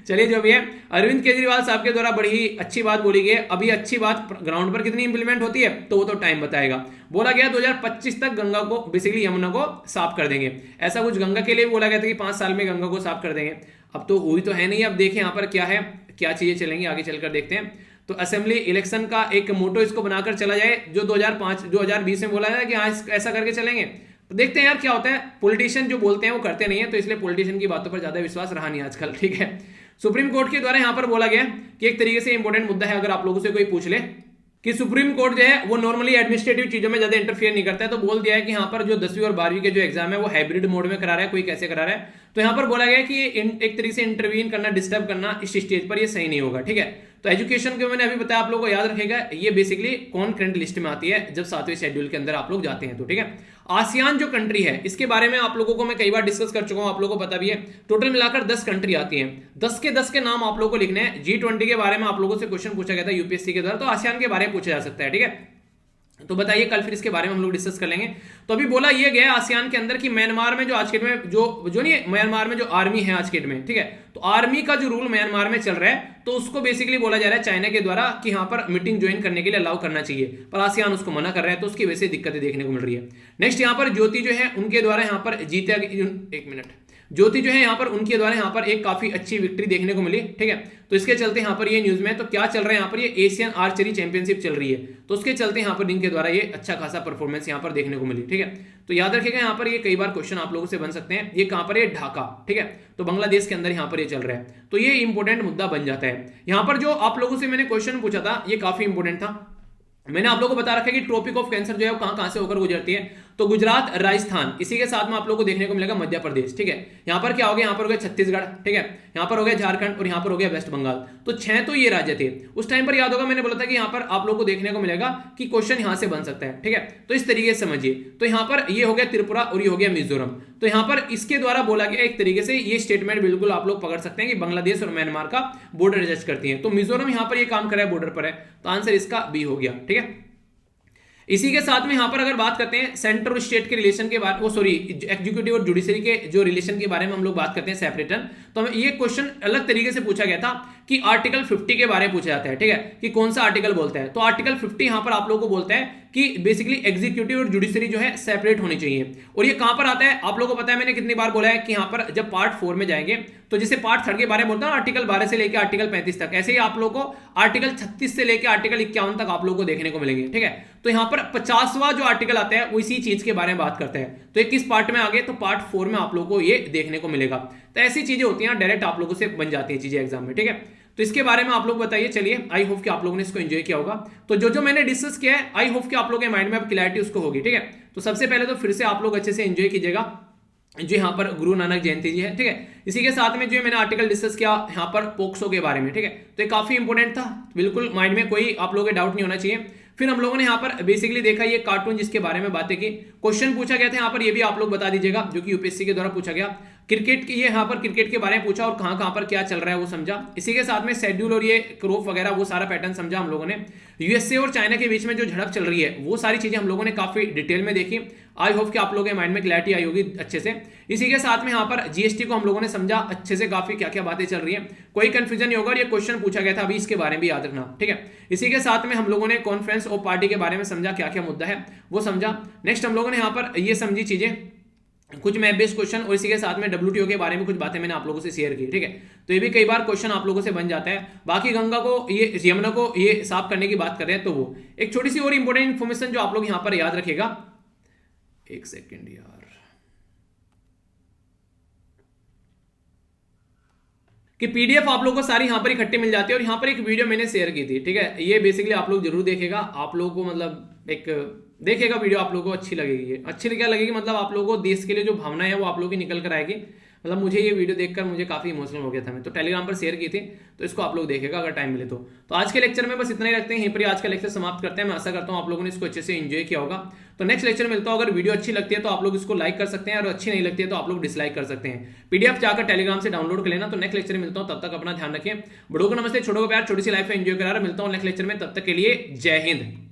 चलिए जो भी है, अरविंद केजरीवाल साहब के द्वारा बड़ी अच्छी बात बोली गई। अभी अच्छी बात ग्राउंड पर कितनी इंप्लीमेंट होती है तो वो तो टाइम बताएगा। बोला गया 2025 तक गंगा को बेसिकली यमुना को साफ कर देंगे, ऐसा कुछ गंगा के लिए बोला गया था कि 5 साल में गंगा को साफ कर देंगे। अब तो हुई तो है नहीं, अब देखें यहाँ पर क्या है, क्या चीजें चलेंगी आगे चलकर देखते हैं। तो असेंबली इलेक्शन का एक मोटो इसको बनाकर चला जाए, जो 2020 में बोला है कि हाँ ऐसा करके चलेंगे। तो देखते हैं यार क्या होता है। पॉलिटिशियन जो बोलते हैं वो करते नहीं है, तो इसलिए पॉलिटिशियन की बातों पर ज्यादा विश्वास रहा नहीं आजकल, ठीक है। सुप्रीम कोर्ट के द्वारा यहाँ पर बोला गया कि एक तरीके से इंपॉर्टेंट मुद्दा है, अगर आप लोगों से कोई पूछ ले कि सुप्रीम कोर्ट जो है वो नॉर्मली एडमिनिस्ट्रेटिव चीजों में ज्यादा इंटरफियर नहीं करता है। तो बोल दिया है कि यहाँ पर जो 10वीं और 12वीं के जो एग्जाम है वो हाइब्रिड मोड में करा रहा है, कोई कैसे करा रहा है। तो यहाँ पर बोला गया कि एक तरीके से इंटरवीन करना, डिस्टर्ब करना इस स्टेज पर ये सही नहीं होगा, ठीक है। तो एजुकेशन के मैंने अभी बताया, आप लोगों को याद रखेगा ये बेसिकली कौन करंट लिस्ट में आती है जब 7वें शेड्यूल के अंदर आप लोग जाते हैं, तो ठीक है। आसियान जो कंट्री है इसके बारे में आप लोगों को मैं कई बार डिस्कस कर चुका हूं, आप लोगों को पता भी है। टोटल मिलाकर 10 कंट्री आती हैं, 10 के नाम आप लोगों को लिखने हैं। G20 के बारे में आप लोगों से क्वेश्चन पूछा गया था यूपीएससी के द्वारा, तो आसियान के बारे में पूछा जा सकता है, ठीक है। तो बताइए कल फिर इसके बारे में हम लोग डिस्कस कर लेंगे। तो अभी बोला ये गया आसियान के अंदर कि म्यांमार में जो आज के डेट में जो नहीं म्यांमार में जो आर्मी है आज के डेट में, ठीक है, तो आर्मी का जो रूल म्यांमार में चल रहा है तो उसको बेसिकली बोला जा रहा है चाइना के द्वारा कि यहाँ पर मीटिंग ज्वाइन करने के लिए अलाउ करना चाहिए, पर आसियान उसको मना कर रहा है, तो उसकी वजह से दिक्कतें देखने को मिल रही है। नेक्स्ट यहाँ पर ज्योति जो है उनके द्वारा यहाँ पर जीता, एक मिनट, ज्योति जो है यहाँ पर उनके द्वारा यहाँ पर एक काफी अच्छी विक्ट्री देखने को मिली, ठीक है। तो इसके चलते यहाँ पर ये न्यूज में, तो क्या चल रहा है यहाँ पर, ये एशियन आर्चरी चैंपियनशिप चल रही है, तो उसके चलते यहाँ पर इनके द्वारा ये अच्छा खासा परफॉर्मेंस यहाँ पर देखने को मिली, ठीक है। तो याद रखिएगा यहाँ पर ये कई बार क्वेश्चन आप लोगों से बन सकते हैं। ये कहाँ पर है, ढाका, ठीक है, तो बांग्लादेश के अंदर यहाँ पर ये चल रहा है, तो ये इंपॉर्टेंट मुद्दा बन जाता है। यहाँ पर जो आप लोगों से मैंने क्वेश्चन पूछा था ये काफी इंपॉर्टेंट था। मैंने आप लोगों को बता रखा है कि ट्रॉपिक ऑफ कैंसर जो है वो कहां से होकर गुजरती है। तो गुजरात, राजस्थान, इसी के साथ में आप लोगों को देखने को मिलेगा मध्य प्रदेश। ठीक है, यहाँ पर क्या हो गया, यहाँ पर हो गया छत्तीसगढ़, ठीक है, यहाँ पर हो गया झारखंड और यहाँ पर हो गया वेस्ट बंगाल। तो 6 तो ये राज्य थे। उस टाइम पर याद होगा मैंने बोला था कि यहाँ पर आप लोग को देखने को मिलेगा कि क्वेश्चन यहाँ से बन सकता है। ठीक है, तो इस तरीके से समझिए। तो यहाँ पर ये हो गया त्रिपुरा और ये हो गया मिजोरम। तो यहाँ पर इसके द्वारा बोला गया एक तरीके से ये स्टेटमेंट बिल्कुल आप लोग पकड़ सकते हैं कि बांग्लादेश और म्यांमार का बॉर्डर एडजस्ट करती है। तो मिजोरम यहाँ पर ये काम कर रहा है, बॉर्डर पर है, तो आंसर इसका बी हो गया। ठीक है, इसी के साथ में यहां पर अगर बात करते हैं सेंटर और स्टेट के रिलेशन के बारे, वो सॉरी एग्जीक्यूटिव और जुडिशरी के जो रिलेशन के बारे में हम लोग बात करते हैं सेपरेटन, तो हमें ये क्वेश्चन अलग तरीके से पूछा गया था कि आर्टिकल 50 के बारे में पूछा जाता है। ठीक है, कि कौन सा आर्टिकल बोलता है, तो आर्टिकल 50 यहां पर आप लोगों को बोलता है कि बेसिकली एग्जीक्यूटिव और जुडिशरी जो है सेपरेट होनी चाहिए। और ये कहां पर आता है आप लोगों को पता है, मैंने कितनी बार बोला है कि यहां पर जब पार्ट 4 में जाएंगे तो जैसे पार्ट 3 के बारे में बोलता है आर्टिकल 12 से लेकर आर्टिकल 35 तक, ऐसे ही आप लोगों को आर्टिकल 36 से लेकर आर्टिकल 51 तक आप लोगों को देखने को मिलेंगे। ठीक है, तो यहां पर 50वां जो आर्टिकल आता है वो इसी चीज के बारे में बात करता है। तो ये किस पार्ट में आ गए, तो पार्ट 4 में आप लोगों को ये देखने को मिलेगा। तो ऐसी चीजें होती हैं, डायरेक्ट आप लोगों से बन जाती हैं चीजें एग्जाम में। ठीक है, तो इसके बारे में आप लोग बताइए। चलिए, आई होप कि आप लोगों ने इसको एंजॉय किया होगा। तो जो जो मैंने डिस्कस किया है आई होप कि आप लोगों के माइंड में अब क्लैरिटी उसको होगी। ठीक है, तो सबसे पहले तो फिर से आप लोग अच्छे से एंजॉय कीजिएगा जो यहाँ पर गुरु नानक जयंती जी है। ठीक है, इसी के साथ में जो मैंने आर्टिकल डिस्कस किया यहाँ पर पोक्सो के बारे में। ठीक है, तो ये काफी इंपॉर्टेंट था, बिल्कुल माइंड में कोई आप लोगों के डाउट नहीं होना चाहिए। फिर हम लोगों ने यहाँ पर बेसिकली देखा ये कार्टून जिसके बारे में बातें की, क्वेश्चन पूछा गया था यहाँ पर, ये भी आप लोग बता दीजिएगा जो कि यूपीएससी के द्वारा पूछा गया। क्रिकेट की ये यहाँ पर क्रिकेट के बारे में पूछा और कहाँ कहाँ पर क्या चल रहा है वो समझा। इसी के साथ में शेड्यूल और ये क्रॉप वगैरह वो सारा पैटर्न समझा हम लोगों ने। यूएसए और चाइना के बीच में जो झड़प चल रही है वो सारी चीजें हम लोगों ने काफी डिटेल में देखी। आई होप कि आप लोगों के माइंड में क्लैरिटी आई होगी अच्छे से। इसी के साथ में यहाँ पर जीएसटी को हम लोगों ने समझा अच्छे से, काफी क्या क्या बातें चल रही है, कोई कंफ्यूजन नहीं होगा। और ये क्वेश्चन पूछा गया था अभी, इसके बारे में भी याद रखना। ठीक है, इसी के साथ में हम लोगों ने कॉन्फ्रेंस ऑफ पार्टी के बारे में समझा, क्या क्या मुद्दा है वो समझा। नेक्स्ट हम लोगों ने यहाँ पर ये समझी चीजें, कुछ मैप बेस्ड क्वेश्चन, और इसी के साथ में डब्ल्यूटीओ के बारे में कुछ बातें मैंने आप लोगों से शेयर की। ठीक है, तो ये भी कई बार क्वेश्चन आप लोगों से बन जाता है। बाकी गंगा को ये यमुना को ये साफ करने की बात कर रहे हैं, तो वो एक छोटी सी और इंपॉर्टेंट इन्फॉर्मेशन जो आप लोग यहां पर याद रखेगा। एक सेकेंड यार, कि पीडीएफ आप लोगों को सारी यहां पर इकट्ठी मिल जाती है। और यहां पर एक वीडियो मैंने शेयर की थी। ठीक है, ये बेसिकली आप लोग जरूर देखेगा, आप लोगों को मतलब एक देखेगा वीडियो, आप लोगों को अच्छी लगेगी। अच्छी क्या लगेगी, मतलब आप लोगों को देश के लिए जो भावना है वो आप लोगों की निकल कर आएगी। मतलब मुझे ये वीडियो देखकर मुझे काफी इमोशनल हो गया था, मैं तो टेलीग्राम पर शेयर की थी, तो इसको आप लोग देखेगा अगर टाइम मिले तो आज के लेक्चर में बस इतना ही रखते हैं, यहीं पर आज का लेक्चर समाप्त करते हैं। मैं आशा करता हूं आप लोगों ने इसको अच्छे से एंजॉय किया होगा। तो नेक्स्ट लेक्चर मिलता हूं, अगर वीडियो अच्छी लगती है तो आप लोग इसको लाइक कर सकते हैं, और अच्छी नहीं लगती है तो आप लोग डिसलाइक कर सकते हैं। पीडीएफ जाकर टेलीग्राम से डाउनलोड कर लेना। तो नेक्स्ट लेक्चर में मिलता हूं, तब तक अपना ध्यान रखिए। बड़ों को नमस्ते, छोटों को प्यार, छोटी सी लाइफ एंजॉय करा। मिलता हूं नेक्स्ट लेक्चर में, तब तक के लिए जय हिंद।